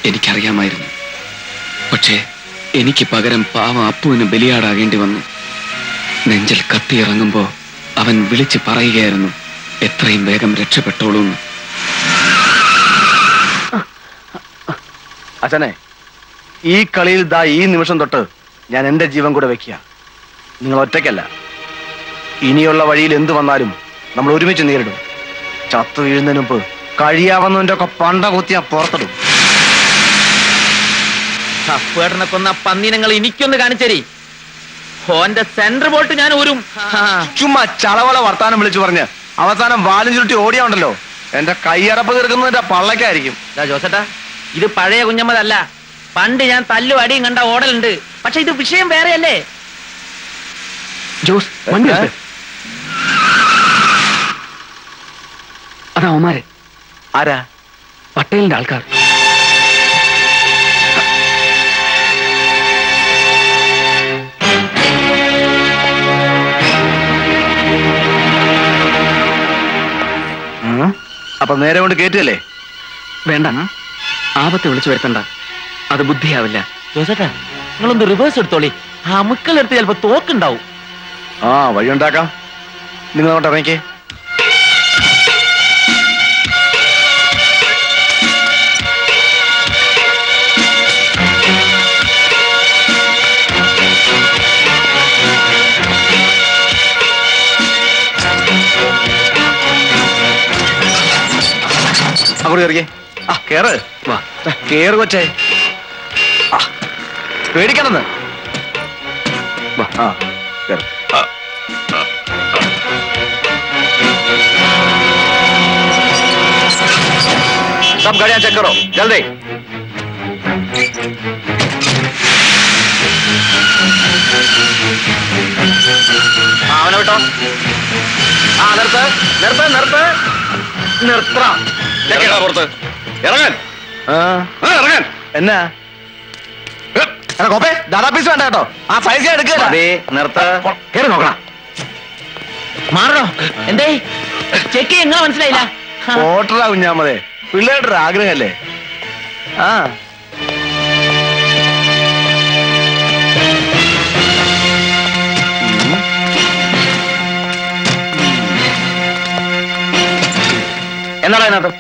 എനിക്കറിയാമായിരുന്നു. പക്ഷേ എനിക്ക് പകരം പാവം അപ്പുവിന് ബലിയാടാകേണ്ടി വന്നു. നെഞ്ചിൽ കത്തിയിറങ്ങുമ്പോ അവൻ വിളിച്ചു പറയുകയായിരുന്നു, എത്രയും വേഗം രക്ഷപ്പെട്ടോളൂന്ന്. അച്ഛനെ, ഈ കളിയിൽ ദാ ഈ നിമിഷം തൊട്ട് ഞാൻ എന്റെ ജീവൻ കൂടെ വെക്കുക. നിങ്ങൾ ഒറ്റയ്ക്കല്ല. ഇനിയുള്ള വഴിയിൽ എന്തു വന്നാലും നമ്മൾ ഒരുമിച്ച് നേരിടും. ചത്തു വീഴുന്നതിന് മുമ്പ് കഴിയാവുന്നതിന്റെ ഒക്കെ പണ്ട കുത്തി ഞാൻ പുറത്തിടും. അപ്പേട്ടനെ കൊന്ന പന്നിനങ്ങൾ എനിക്കൊന്ന് കാണിച്ചേരി. ഓന്റെ സെന്റർ ബോൾട്ട് ഞാൻ ഊരും. ചുമ്മാ ചളവള വർത്താനം വിളിച്ചു പറഞ്ഞ് അവസാനം വാലും ചുരുട്ടി ഓടിയാണ്ടല്ലോ, എന്റെ കൈയറപ്പ് തീർക്കുന്നതിന്റെ പള്ളക്കായിരിക്കും. ജോസേട്ടാ, ഇത് പഴയ കുഞ്ഞമ്മതല്ല. പണ്ട് ഞാൻ തല്ലും അടിയും കണ്ട ഓടലുണ്ട്. പക്ഷെ ഇത് വിഷയം വേറെയല്ലേ? ജോസ്, വണ്ടി എടുക്ക്. അതാ ഒമാരെ. ആരാ? പട്ടേലിന്റെ ആൾക്കാർ. അപ്പൊ നേരെ കൊണ്ട് കേറ്റല്ലേ? വേണ്ട, ആപത്ത് വിളിച്ചു വരുത്തണ്ട. അത് ബുദ്ധിയാവില്ല. ജോസേട്ടാ, നിങ്ങളൊന്ന് റിവേഴ്സ് എടുത്തോളി. ആ അമുക്കളെടുത്ത് ചിലപ്പോ തോക്കുണ്ടാവും. ആ, വഴിയുണ്ടാക്കാം. നിങ്ങൾ അങ്ങോട്ട് ഇറങ്ങിക്കേ. അങ്ങോട്ട് കയറിയേ. ആ കേറ്. വാ കേറ് കൊച്ചേ. ആ പേടിക്കണമെന്ന്. വാ ആ കേറ്. सब गाड़ियां चेक करो जल्दी. അവനെ വിട്ടോ. ആ നിർത്ത് നിർത്ത് നിർത്ത് നിർത്ത പുറത്ത് ഇറങ്ങാൻ ഇറങ്ങാൻ. എന്നാ കോപ്പേ ദാദാ പീസ് വേണ്ട കേട്ടോ. ആ സൈസ് എടുക്കുക. നിർത്ത കേറി നോക്കണം. മാറണോ? എന്തേ ചെക്ക് എങ്ങനെ മനസ്സിലായില്ല? ഓട്ടറാ കുഞ്ഞാമതേ, പിള്ളേരുടെ ഒരു ആഗ്രഹമല്ലേ. ആ എന്താണ് അതിനകത്ത്?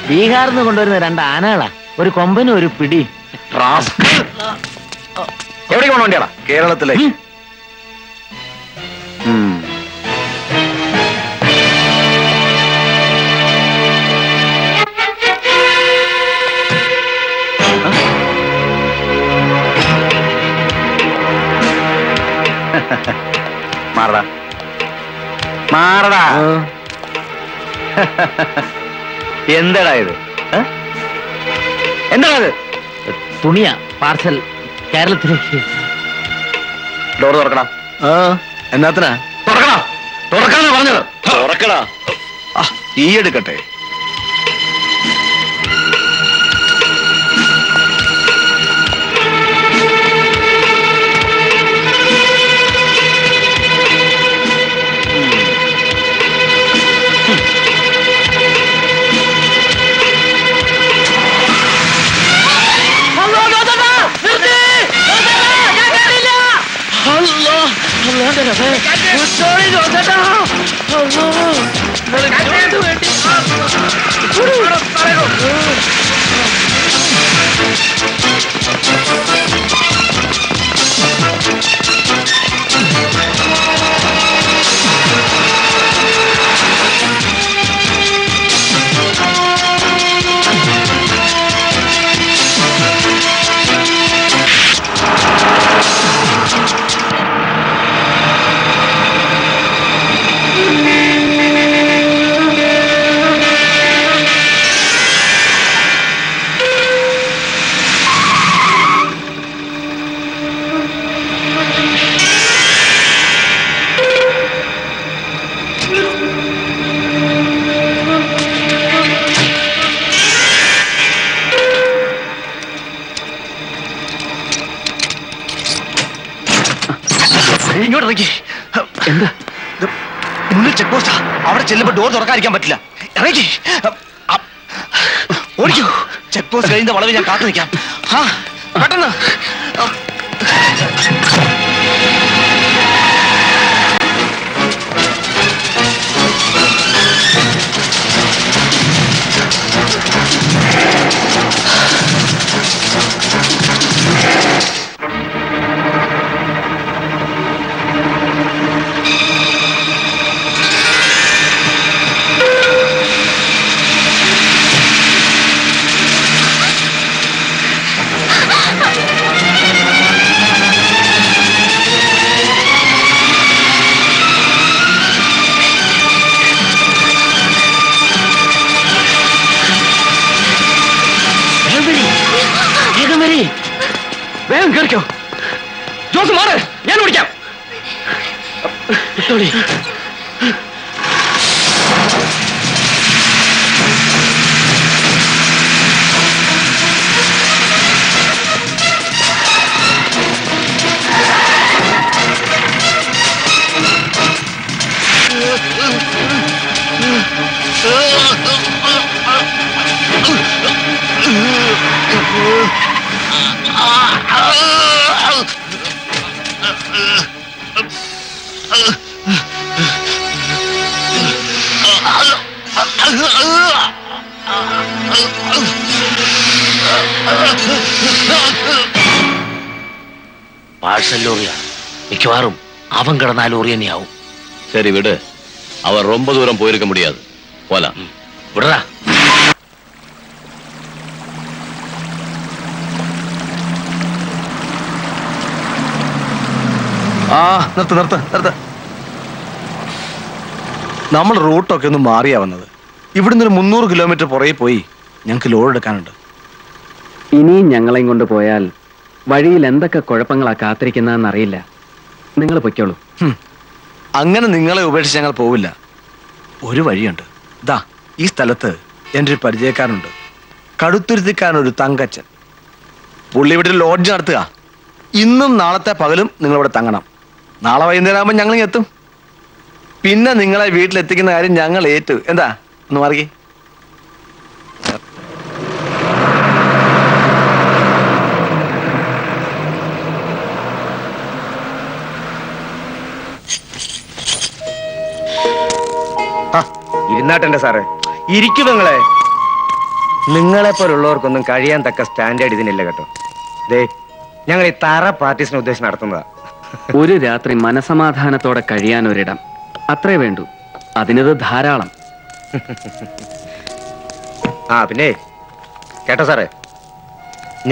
ബീഹാറിൽ നിന്ന് കൊണ്ടുവരുന്ന 2 ആനകളാ, ഒരു കൊമ്പനും ഒരു പിടി. എവിടേക്ക് പോണ വണ്ടിയാടാ? കേരളത്തിലേക്ക്. മാറടാ മാറടാ. എന്താടാ ഇത്? എന്താടാ ഇത്? തുണിയാ, പാർസൽ കേരളത്തിലേക്ക്. ഡോർ തുറക്കടാ. എന്നാത്തിനാ? തുറക്കടാ തുറക്കാനാ പറഞ്ഞത്. തുറക്കടാ. തീ എടുക്കട്ടെ. ഇങ്ങോട്ട് ഇറങ്ങി. എന്താ? മുന്നിൽ ചെക്ക് പോസ്റ്റാ. അവിടെ ചെല്ലുമ്പോ ഡോർ തുറക്കാതിരിക്കാൻ പറ്റില്ല. ഇറങ്ങി ഓടിക്കൂ. ചെക്ക് പോസ്റ്റ് കഴിഞ്ഞ വളവ് ഞാൻ കാത്തു നിൽക്കാം. ആ പെട്ടെന്ന്. വേഗം കേറിക്കോ. ജോസ് മാറ്, ഞാൻ ഓടിക്കാം. പാഴ്സൽ ലോറിയാണ്, മിക്കവാറും അവൻ കിടന്ന ലോറി തന്നെയാവും. சரி விடு, அவர் ரொம்ப தூரம் போயிருக்க முடியாது. போலாம். விடுறா. നിർത്ത് നിർത്ത് നിർത്ത്. നമ്മൾ റൂട്ടൊക്കെ ഒന്ന് മാറിയാ വന്നത്. ഇവിടുന്ന് ഒരു 300 കിലോമീറ്റർ പുറകെ പോയി ഞങ്ങൾക്ക് ലോഡ് എടുക്കാനുണ്ട്. ഇനിയും ഞങ്ങളെയും കൊണ്ട് പോയാൽ വഴിയിൽ എന്തൊക്കെ കുഴപ്പങ്ങളാ കാത്തിരിക്കുന്നതെന്ന് അറിയില്ല. നിങ്ങൾ പൊയ്ക്കോളൂ. അങ്ങനെ നിങ്ങളെ ഉപേക്ഷിച്ച് ഞങ്ങൾ പോവില്ല. ഒരു വഴിയുണ്ട്. ദാ ഈ സ്ഥലത്ത് എൻ്റെ ഒരു പരിചയക്കാരനുണ്ട്, കടുത്തുരുത്തിക്കാരനൊരു തങ്കച്ചൻ. പുള്ളി ഇവിടെ ലോഡ്ജ് നടത്തുക. ഇന്നും നാളത്തെ പകലും നിങ്ങളിവിടെ തങ്ങണം. നാളെ വൈകുന്നേരം ആകുമ്പോൾ ഞങ്ങൾ എത്തും. പിന്നെ നിങ്ങളെ വീട്ടിലെത്തിക്കുന്ന കാര്യം ഞങ്ങൾ ഏറ്റു. എന്താ ഒന്ന് മാറി. ഇരുന്നാട്ടെ സാറേ, ഇരിക്കും. നിങ്ങളെ പോലുള്ളവർക്കൊന്നും കഴിയാൻ തക്ക സ്റ്റാൻഡേർഡ് ഇതിനില്ല കേട്ടോ. ദേ, ഞങ്ങൾ ഈ തറ പാർട്ടീസിനെ ഉദ്ദേശം നടത്തുന്നതാ. ഒരു രാത്രി മനസമാധാനത്തോടെ കഴിയാൻ ഒരിടം, അത്രേ വേണ്ടൂ. അതിനത് ധാരാളം. പിന്നെ കേട്ടോ സാറേ,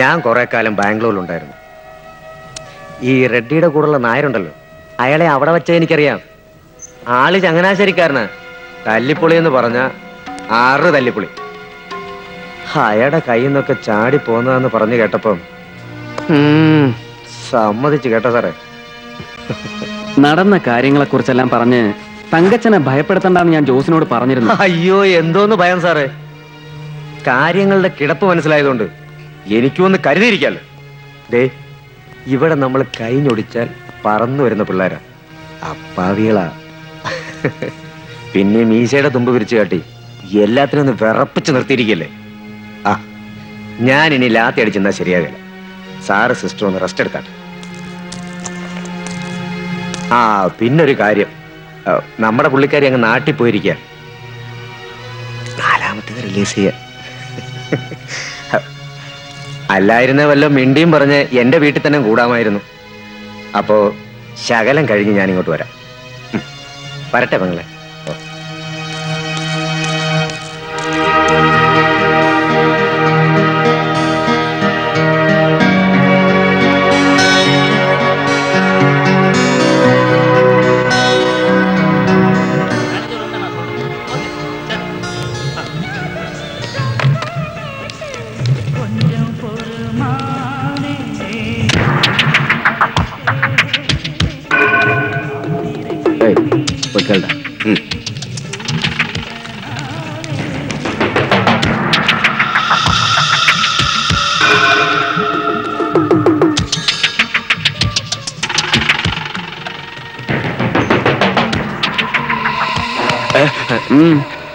ഞാൻ കുറെ കാലം ബാംഗ്ലൂരിലുണ്ടായിരുന്നു. ഈ റെഡ്ഡിയുടെ കൂടെയുള്ള നായരുണ്ടല്ലോ, അയാളെ അവിടെ വെച്ച എനിക്കറിയാം. ആള് ചങ്ങനാശ്ശേരിക്കാരനാ. തല്ലിപ്പൊളി എന്ന് പറഞ്ഞ 6 തല്ലിപ്പൊളി. അയാളുടെ കയ്യിൽ നിന്നൊക്കെ ചാടി പോന്നതെന്ന് പറഞ്ഞു കേട്ടപ്പം സമ്മതിച്ചു കേട്ടോ സാറേ. നടന്ന കാര്യങ്ങളെ കുറിച്ചെല്ലാം പറഞ്ഞ് തങ്കച്ചനെ ഭയപ്പെടുത്തണ്ടെന്ന് ഞാൻ ജോസിനോട് പറഞ്ഞിരുന്നു. അയ്യോ, എന്തോന്ന് ഭയം സാറേ. കാര്യങ്ങളുടെ കിടപ്പ് മനസ്സിലായതുകൊണ്ട് എനിക്കൊന്ന് കരുതിയിരിക്കാലോ. ദേ, ഇവിടെ നമ്മൾ കൈഞ്ഞൊടിച്ചാൽ പറന്നു വരുന്ന പിള്ളേരാ, അപ്പാവികളാ. പിന്നെ മീശയുടെ തുമ്പ് വിരിച്ചു കാട്ടി എല്ലാത്തിനും ഒന്ന് വിറപ്പിച്ച് നിർത്തിയിരിക്കല്ലേ. ഞാൻ ഇനി ലാത്തി അടിച്ചെന്നാ ശരിയാകില്ല. സാറ് സിസ്റ്റർ ഒന്ന് റെസ്റ്റ് എടുക്കാട്ടെ. പിന്നൊരു കാര്യം, നമ്മുടെ പുള്ളിക്കാരി അങ്ങ് നാട്ടിൽ പോയിരിക്കുക. 4ാമത്തേത് റിലീസ് ചെയ്യാൻ. അല്ലായിരുന്ന വല്ല മിണ്ടിയും പറഞ്ഞ് എന്റെ വീട്ടിൽ തന്നെ കൂടാമായിരുന്നു. അപ്പോ ശകലം കഴിഞ്ഞ് ഞാൻ ഇങ്ങോട്ട് വരാം. വരട്ടെ പെങ്ങളെ.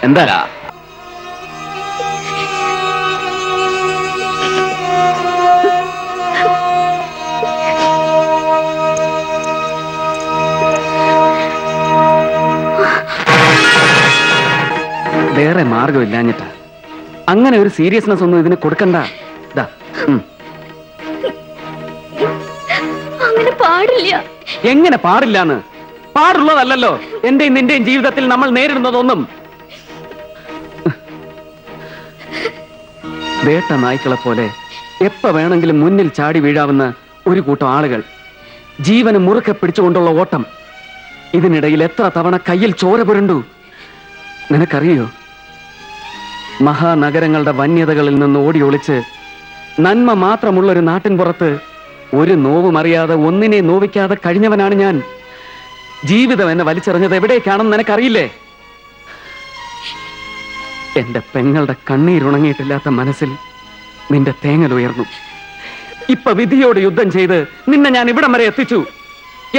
എന്താ വേറെ മാർഗമില്ലാഞ്ഞിട്ടാ. അങ്ങനെ ഒരു സീരിയസ്നെസ് ഒന്നും ഇതിന് കൊടുക്കണ്ട. അങ്ങനെ പാടില്ല. എങ്ങനെ പാടില്ലാന്ന്? പാടുള്ളതല്ലോ എന്റെയും നിന്റെയും ജീവിതത്തിൽ നമ്മൾ നേരിടുന്നതൊന്നും. വേട്ട നായ്ക്കളെ പോലെ എപ്പ വേണമെങ്കിലും മുന്നിൽ ചാടി വീഴാവുന്ന ഒരു കൂട്ടം ആളുകൾ, ജീവന് മുറുക്കെ പിടിച്ചുകൊണ്ടുള്ള ഓട്ടം. ഇതിനിടയിൽ എത്ര തവണ കയ്യിൽ ചോര പുരണ്ടു നിനക്കറിയോ? മഹാനഗരങ്ങളുടെ വന്യതകളിൽ നിന്ന് ഓടി ഒളിച്ച് നന്മ മാത്രമുള്ളൊരു നാട്ടിൻ പുറത്ത് ഒരു നോവും അറിയാതെ ഒന്നിനെ നോവിക്കാതെ കഴിഞ്ഞവനാണ് ഞാൻ. ജീവിതം എന്നെ വലിച്ചെറിഞ്ഞത് എവിടേക്കാണെന്ന് നിനക്കറിയില്ലേ? എന്റെ പെങ്ങളുടെ കണ്ണീരുണങ്ങിയിട്ടില്ലാത്ത മനസ്സിൽ നിന്റെ തേങ്ങൽ ഉയർന്നു. ഇപ്പൊ വിധിയോട് യുദ്ധം ചെയ്ത് നിന്നെ ഞാൻ ഇവിടം വരെ എത്തിച്ചു.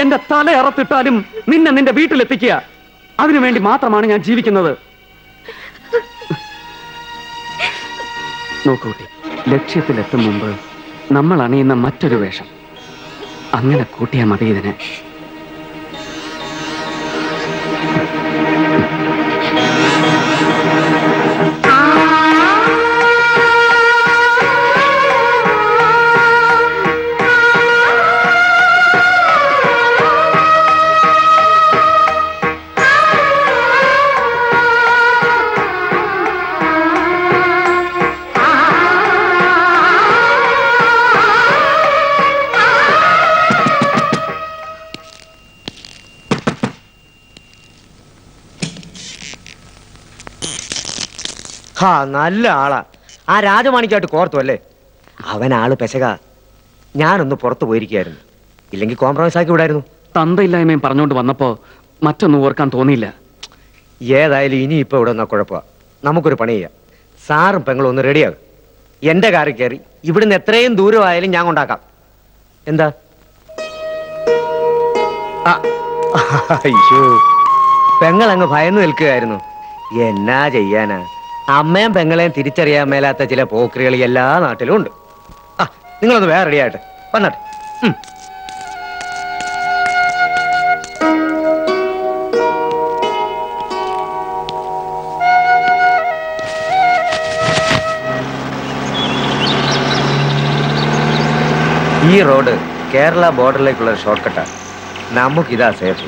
എന്റെ തല അറത്തിട്ടാലും നിന്നെ നിന്റെ വീട്ടിലെത്തിക്കുക, അതിനുവേണ്ടി മാത്രമാണ് ഞാൻ ജീവിക്കുന്നത്. നോക്കൂട്ടി, ലക്ഷ്യത്തിലെത്തും മുമ്പ് നമ്മൾ അണിയുന്ന മറ്റൊരു വേഷം, അങ്ങനെ കൂട്ടിയാ മതി ഇതിനെ. ഹാ നല്ല ആളാ. ആ രാജമാണിക്കായിട്ട് കോർത്തു അല്ലേ? അവൻ ആള് പെശക. ഞാനൊന്ന് പുറത്തു പോയിരിക്കായിരുന്നു, ഇല്ലെങ്കിൽ കോംപ്രമൈസ് ആക്കി വിടായിരുന്നു. തന്തയില്ലായ്മയും പറഞ്ഞുകൊണ്ട് വന്നപ്പോ മറ്റൊന്നും ഓർക്കാൻ തോന്നിയില്ല. ഏതായാലും ഇനി ഇപ്പൊ ഇവിടെ നിന്നാ കുഴപ്പമാ. നമുക്കൊരു പണി ചെയ്യാം. സാറും പെങ്ങളും ഒന്ന് റെഡിയാകും. എന്റെ കാറിൽ കയറി ഇവിടുന്ന് എത്രയും ദൂരമായാലും ഞാൻ കൊണ്ടാക്കാം. എന്താ? അയ്യോ, പെങ്ങൾ അങ്ങ് ഭയന്നു നിൽക്കുകയായിരുന്നു. എന്നാ ചെയ്യാനാ, അമ്മയും പെങ്ങളെയും തിരിച്ചറിയാൻ മേലാത്ത ചില പോക്രികൾ എല്ലാ നാട്ടിലും ഉണ്ട്. ആ, നിങ്ങളൊന്ന് വേറെ റെഡിയായിട്ട് വന്നട്ടെ. ഈ റോഡ് കേരള ബോർഡറിലേക്കുള്ള ഒരു ഷോർട്ട് കട്ടാണ്. നമുക്കിതാ സേഫ്.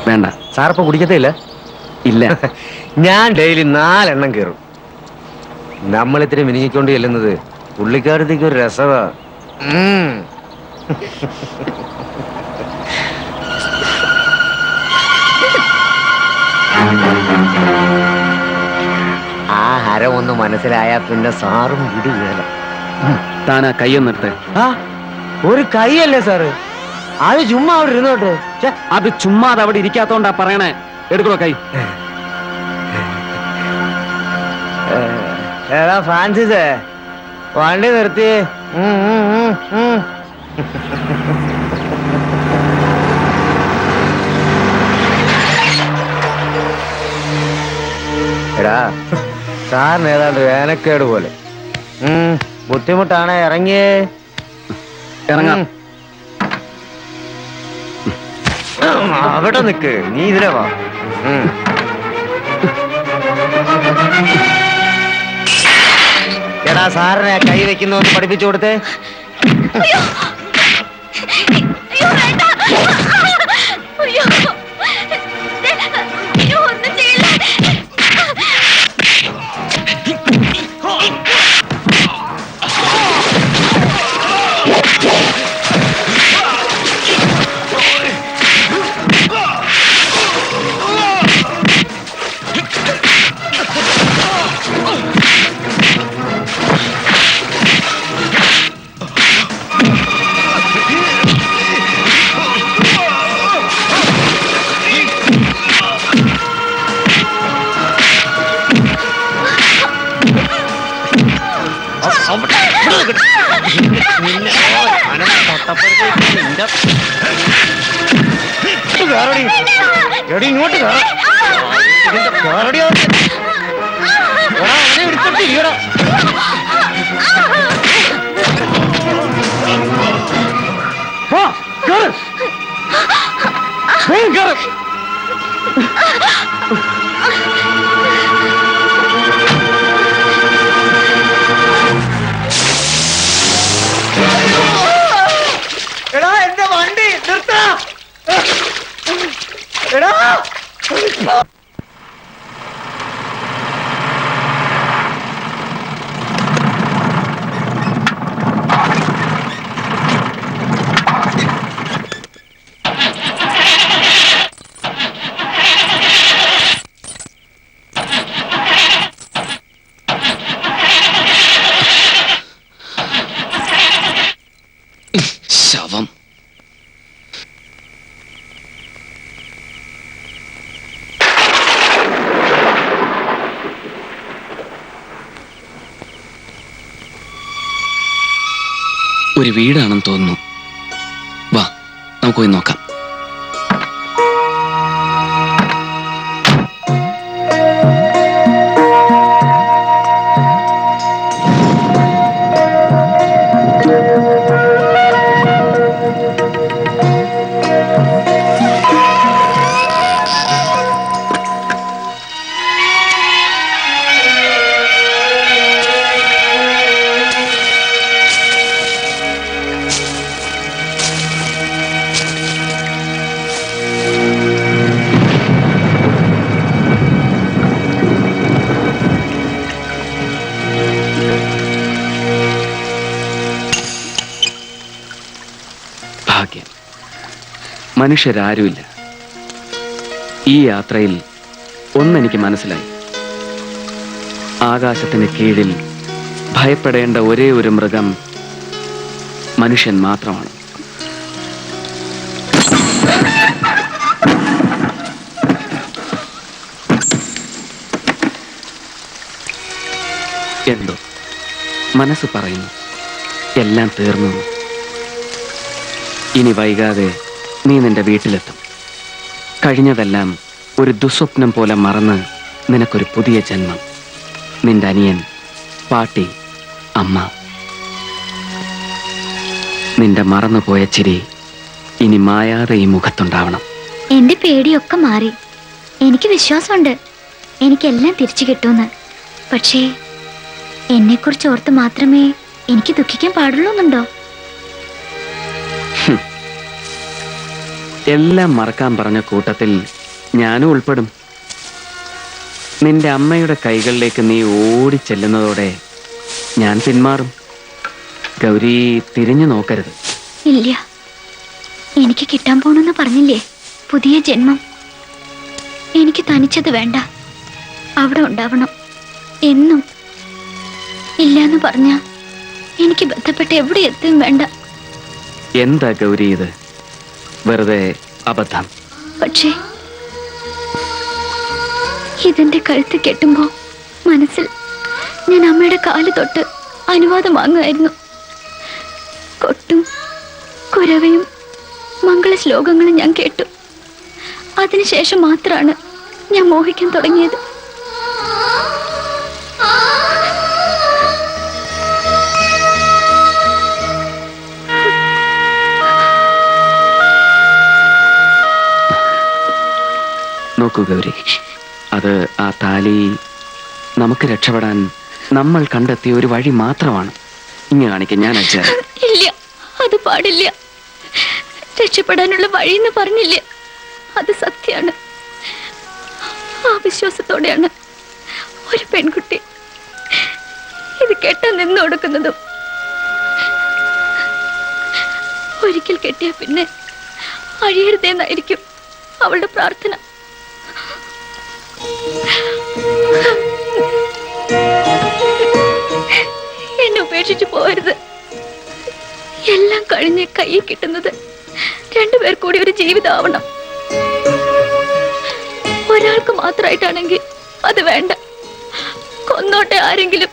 വേണ്ട. സാറിപ്പോ കുടിക്കത്തില്ല? ഇല്ല. ഞാൻ ഡെയിലി 4 എണ്ണം കയറും. നമ്മളിത്തിരി മിനിങ്ങിക്കൊണ്ട് ചെല്ലുന്നത് പുള്ളിക്കാരത്തേക്ക് ഒരു രസമാ. ആ ഹരം ഒന്ന് മനസ്സിലായാ പിന്നെ സാറും വിടുകയല്ല. താനാ കയ്യൊന്നിട്ട്. ആ, ഒരു കൈയല്ലേ സാറ്, അത് ചുമ്മാ അവിടെ ഇരുന്നോട്ടെ. അത് ചുമ്മാ അവിടെ ഇരിക്കാത്തോണ്ടാ പറയണേ. എടുക്കണോ കൈ? എടാ ഫ്രാൻസിസേ, വണ്ടി നിർത്തി. എടാ, സാറിന് ഏതാണ്ട് വേനക്കേട് പോലെ. ബുദ്ധിമുട്ടാണേ, ഇറങ്ങിയേ. ഇറങ്ങാം. അവിടെ നിക്ക്, നീ ഇതിലെ വാ. എടാ, സാറിനെ കൈ വെക്കുന്ന ഒന്ന് പഠിപ്പിച്ചു കൊടുത്തേ. എടി ഇങ്ങോട്ട് എടാ, എന്റെ വണ്ടി നിർത്ത. എടാ, ശവം. ഒരു വീടാണെന്ന് തോന്നുന്നു. വാ, നമുക്ക് പോയി നോക്കാം. മനുഷ്യരാരുമില്ല. ഈ യാത്രയിൽ ഒന്നെനിക്ക് മനസ്സിലായി. ആകാശത്തിന് കീഴിൽ ഭയപ്പെടേണ്ട ഒരേ ഒരു മൃഗം മനുഷ്യൻ മാത്രമാണ്. എന്തോ മനസ്സ് പറയുന്നു എല്ലാം തീർന്നു. ഇനി വൈകാതെ നീ നിന്റെ വീട്ടിലെത്തും. കഴിഞ്ഞതെല്ലാം ഒരു ദുസ്വപ്നം പോലെ മറന്ന് നിനക്കൊരു പുതിയ ജന്മം. നിന്റെ അനിയൻ, പാട്ടി, അമ്മ. നിന്റെ മറന്നുപോയ ചിരി ഇനി മായാതെ ഈ മുഖത്തുണ്ടാവണം. എന്റെ പേടിയൊക്കെ മാറി. എനിക്ക് വിശ്വാസമുണ്ട് എനിക്കെല്ലാം തിരിച്ചു കിട്ടുമെന്ന്. പക്ഷേ എന്നെക്കുറിച്ച് ഓർത്ത് മാത്രമേ എനിക്ക് ദുഃഖിക്കാൻ പാടുള്ളൂന്നുണ്ടോ? എല്ലാം മറക്കാൻ പറഞ്ഞ കൂട്ടത്തിൽ ഞാനും ഉൾപ്പെടും. നിന്റെ അമ്മയുടെ കൈകളിലേക്ക് നീ ഓടിച്ചെല്ലുന്നതോടെ ഞാൻ പിന്മാറും. ഗൗരി, തിരിഞ്ഞു നോക്കരുത്. ഇല്ല, എനിക്ക് കിട്ടാൻ പോണെന്ന് പറഞ്ഞില്ലേ പുതിയ ജന്മം. എനിക്ക് തനിച്ചത് വേണ്ട, അവിടെ ഉണ്ടാവണം എന്നും. ഇല്ലാന്ന് പറഞ്ഞ എനിക്ക് ബന്ധപ്പെട്ട് എവിടെ എത്തും വേണ്ട. എന്താ ഗൗരി ഇത്? വെറുതെ അബദ്ധം. പക്ഷേ ഇതെന്റെ കഴുത്ത് കെട്ടുമ്പോ മനസ്സിൽ ഞാൻ അമ്മയുടെ കാല് തൊട്ട് അനുവാദം വാങ്ങുമായിരുന്നു. കൊട്ടും കുരവയും മംഗള ശ്ലോകങ്ങളും ഞാൻ കേട്ടു. അതിനുശേഷം മാത്രമാണ് ഞാൻ മോഹിക്കാൻ തുടങ്ങിയത്. നോക്കൂ ഗൗരി, അത് ആ താലി നമുക്ക് രക്ഷപ്പെടാൻ നമ്മൾ കണ്ടെത്തിയ ഒരു വഴി മാത്രമാണ്. ഇങ്ങനെ കാണിക്കാൻ ഞാൻ അയച്ചത്. ഇല്ല, അത് പാടില്ല. രക്ഷപ്പെടാനുള്ള വഴിയെന്ന് പറഞ്ഞില്ല, അത് സത്യമാണ്. ആ വിശ്വാസത്തോടെയാണ് ഒരു പെൺകുട്ടി ഇത് കെട്ടാൻ നിന്ന് കൊടുക്കുന്നതും. ഒരിക്കൽ കെട്ടിയ പിന്നെ അഴിയരുതെന്നായിരിക്കും അവളുടെ പ്രാർത്ഥന. എന്നെ ഉപേക്ഷിച്ചു പോകരുത്. എല്ലാം കഴിഞ്ഞ് കയ്യിൽ കിട്ടുന്നത് രണ്ടുപേർ കൂടി ഒരു ജീവിതമാവണം. ഒരാൾക്ക് മാത്രമായിട്ടാണെങ്കിൽ അത് വേണ്ട. കൊന്നോട്ടെ ആരെങ്കിലും,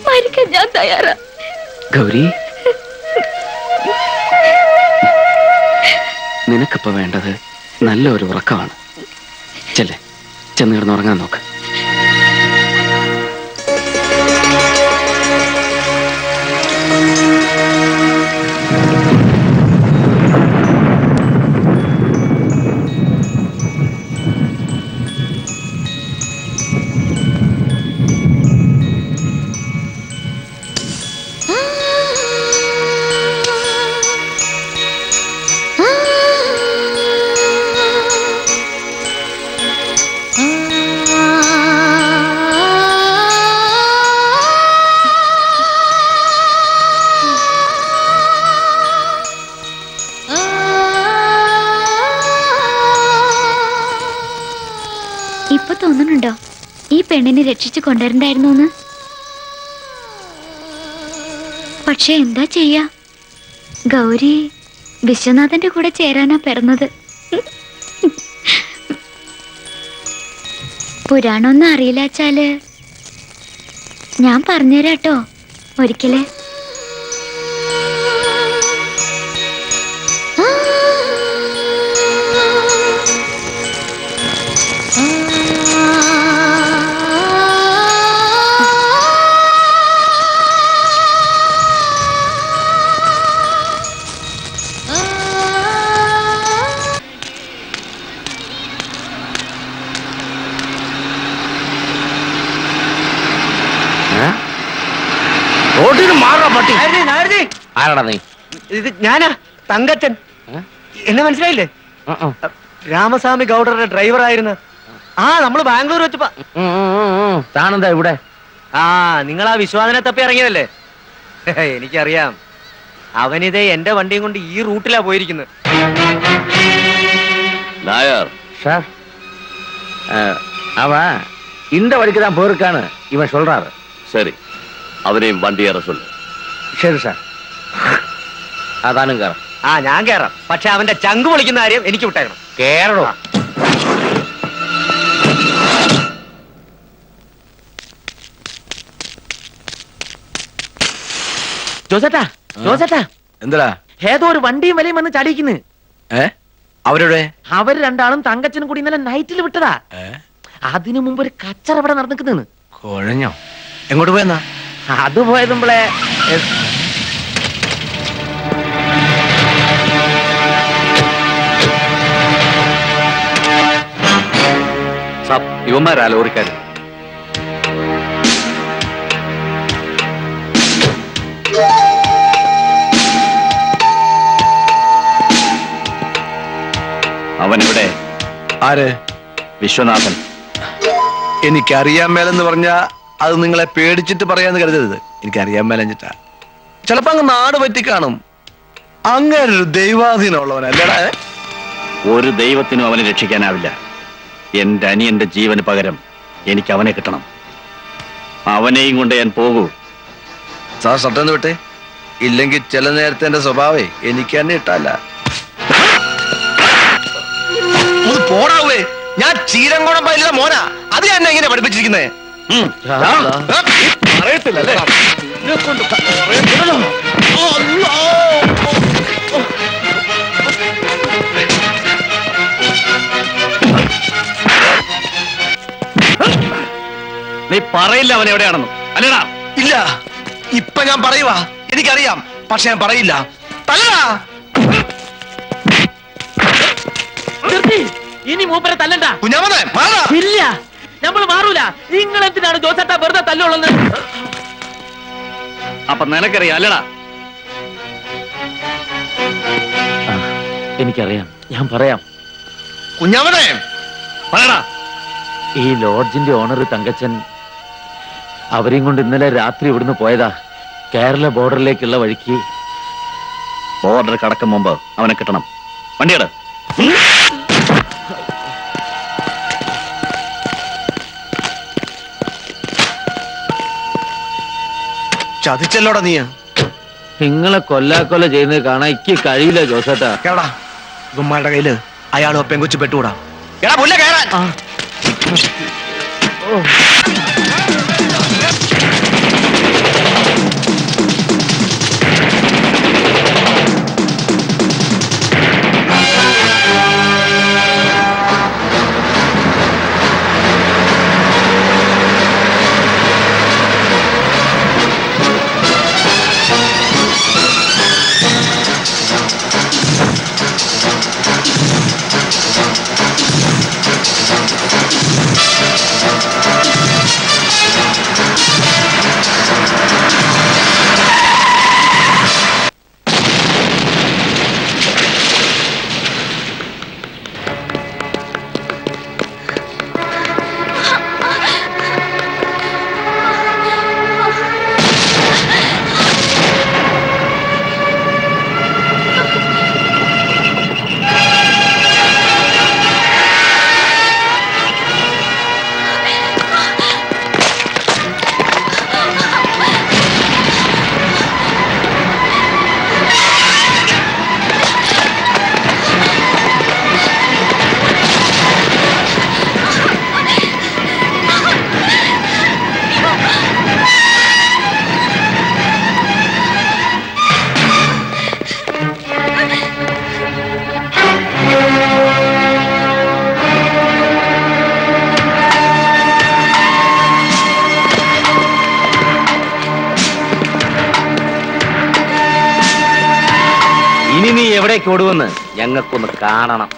മരിക്കാൻ ഞാൻ തയ്യാറാ. ഗൗരി, നിനക്കിപ്പോ വേണ്ടത് നല്ല ഒരു ഉറക്കമാണ്. ചെല്ലേ, ചെന്ന് കിടന്നുറങ്ങാൻ നോക്ക്. ഇപ്പൊ തോന്നുന്നുണ്ടോ ഈ പെണ്ണിനെ രക്ഷിച്ചു കൊണ്ടുവരണ്ടായിരുന്നു? പക്ഷെ എന്താ ചെയ്യാ, ഗൗരി വിശ്വനാഥന്റെ കൂടെ ചേരാനാ പിറന്നത്. പുരാണൊന്നും അറിയില്ലാച്ചാല് ഞാൻ പറഞ്ഞുതരാട്ടോ ഒരിക്കലേ. ആരാടാ നീ? ഇത് ഞാനാ, തങ്കച്ചൻ. എന്നെ മനസ്സിലായില്ലേ? രാമസ്വാമി ഗൗഡറുടെ ഡ്രൈവർ ആയിരുന്നു. ആ, നമ്മള് ബാംഗ്ലൂർ വെച്ചപ്പോ. താനെന്താ ഇവിടെ? ആ, നിങ്ങൾ ആ വിശ്വാസനെ തപ്പി ഇറങ്ങിയതല്ലേ? എനിക്കറിയാം. അവനിതേ എന്റെ വണ്ടിയും കൊണ്ട് ഈ റൂട്ടിലാ പോയിരിക്കുന്നത്. നായർ சார் அவன் இந்த வழிக்கு தான் போயிருக்கான்னு இவன் சொல்றாரு. சரி, அவனையும் வண்டி ஏற சொல்லு. ശരി സാർ. അതാനും കയറാം. ഞാൻ കയറാം. പക്ഷെ അവന്റെ ചങ്ക് പൊളിക്കുന്ന കാര്യം എനിക്ക് വിട്ടേക്കണം. കേറണോ? ജോസേട്ടാ, ജോസേട്ടാ, എന്താ ഏതോ ഒരു വണ്ടിയും വിലയും വന്ന് ചടിക്കുന്നു. അവരുടെ അവര് രണ്ടാളും തങ്കച്ചനും കൂടി ഇന്നലെ നൈറ്റിൽ വിട്ടതാ. അതിനു മുമ്പ് ഒരു കച്ചറ ഇവിടെ നടന്നിക്കുന്നു. കുഴഞ്ഞോ? എങ്ങോട്ട് പോയെന്നാ? അത് പോയതുമ്പളെ സാബ്, ഇവന്മാരാ ലോറിക്കാര്. അവനെവിടെ? ആര്? വിശ്വനാഥൻ. എനിക്കറിയാൻ മേലെന്ന് പറഞ്ഞാ അത് നിങ്ങളെ പേടിച്ചിട്ട് പറയാന്ന് കരുതരുത്. എനിക്കറിയാൻ മേലഞ്ഞിട്ടാ. ചിലപ്പോ അങ്ങ് നാട് പറ്റിക്കാണും. അങ്ങനെ ഒരു ദൈവാധീനമുള്ളവനല്ലടാ. ഒരു ദൈവത്തിനും അവനെ രക്ഷിക്കാനാവില്ല. എന്റെ അനിയന്റെ ജീവന് പകരം എനിക്ക് അവനെ കിട്ടണം. അവനെയും കൊണ്ട് ഞാൻ പോകൂ. സാർ സട്ടന്ന് വിട്ടെ, ഇല്ലെങ്കിൽ ചില നേരത്തെ എന്റെ സ്വഭാവേ എനിക്ക് തന്നെ ഇട്ടല്ല. പോടാവേ, ഞാൻ ചീരങ്കോണം പൈലിലെ മോനാ. അത് എന്നെ എങ്ങനെ പഠിപ്പിച്ചിരിക്കുന്നേ? പറയത്തില്ലല്ലേ? നീ പറയില്ല അവൻ എവിടെയാണെന്ന്, അല്ലേടാ? ഇല്ല, ഇപ്പൊ ഞാൻ പറയുവാ. എനിക്കറിയാം, പക്ഷെ ഞാൻ പറയില്ല. തല്ലടാ. ഇനി മൂപ്പരെ തല്ലണ്ട. കുഞ്ഞാമനെ മാറാ. ഇല്ല, നമ്മൾ മാറൂല. നിങ്ങൾ എന്തിനാണ് ജോസേട്ടാ വെറുതെ തല്ലുള്ളത്? അപ്പൊ നിനക്കറിയാം അല്ലടാ? എനിക്കറിയാം, ഞാൻ പറയാം. കുഞ്ഞാമനെ പറയടാ. ഈ ലോഡ്ജിന്റെ ഓണർ തങ്കച്ചൻ അവരെയും കൊണ്ട് ഇന്നലെ രാത്രി ഇവിടുന്ന് പോയതാ. കേരള ബോർഡറിലേക്കുള്ള വഴിക്ക്. ബോർഡർ കടക്കും മുമ്പ് അവനെ കിട്ടണം. വണ്ടിയുടെ ചതിച്ചല്ലോടാ നീ. നിങ്ങളെ കൊല്ലാക്കൊല്ല ചെയ്യുന്നത് കാണാൻ എനിക്ക് കഴിയില്ല ജോസേട്ടാ. കേടാ, ഗുമ്മാരുടെ കയ്യില് അയാളും പെങ്കൊച്ചു പെട്ടുകൂടാ. എടാ പുല്ല കയറാൻ. ഇനി നീ എവിടേക്ക് ഓടുവെന്ന് ഞങ്ങൾക്കൊന്ന് കാണണം.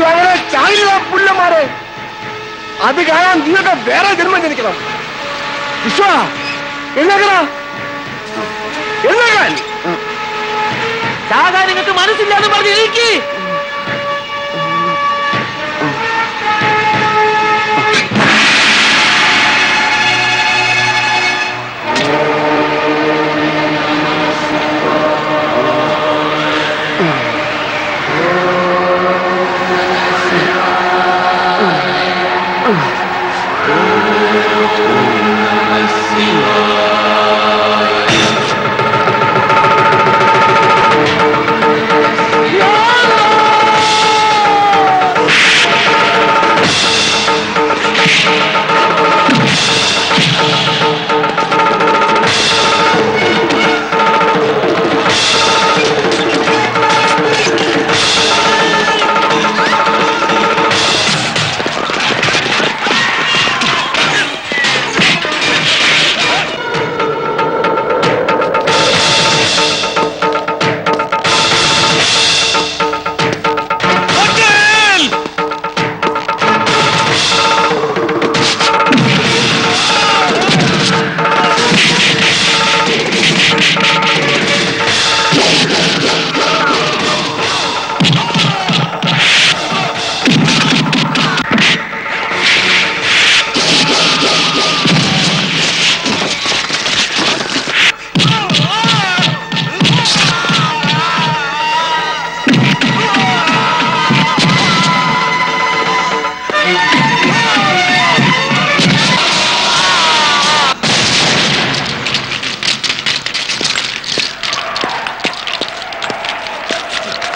അങ്ങനെ ചാകില്ല പുല്ലന്മാരെ. അത് കാണാൻ നീയൊക്കെ വേറെ ജന്മം ജനിക്കണം. വിശ്വ എഴുന്നേക്കടാ, എഴുന്നേക്കാൻ. ചാകാൻ നിങ്ങൾക്ക് മനസ്സില്ലാന്ന് പറഞ്ഞു എനിക്ക്.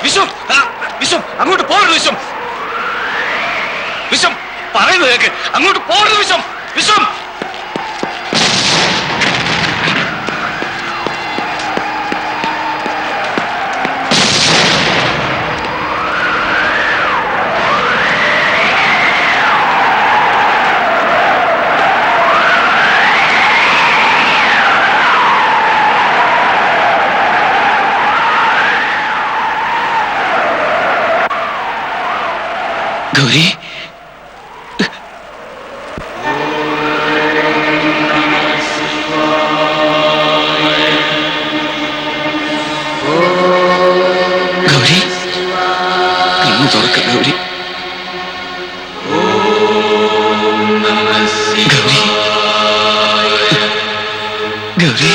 വിശ്വം, വിശ്വം അങ്ങോട്ട് പോകരുത്. വിശ്വം, വിശ്വം പറയുന്നത് കേക്ക്. അങ്ങോട്ട് പോകരുത് വിശ്വം. വിശ്വം, ഗൗരി, ഗൗരി, കണ്ണു തുറക്ക ഗൗരി. ഗൗരി, ഗൗരി.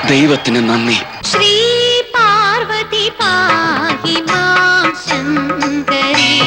ദൈവത്തിന് നന്ദി. ശ്രീ പാർവതി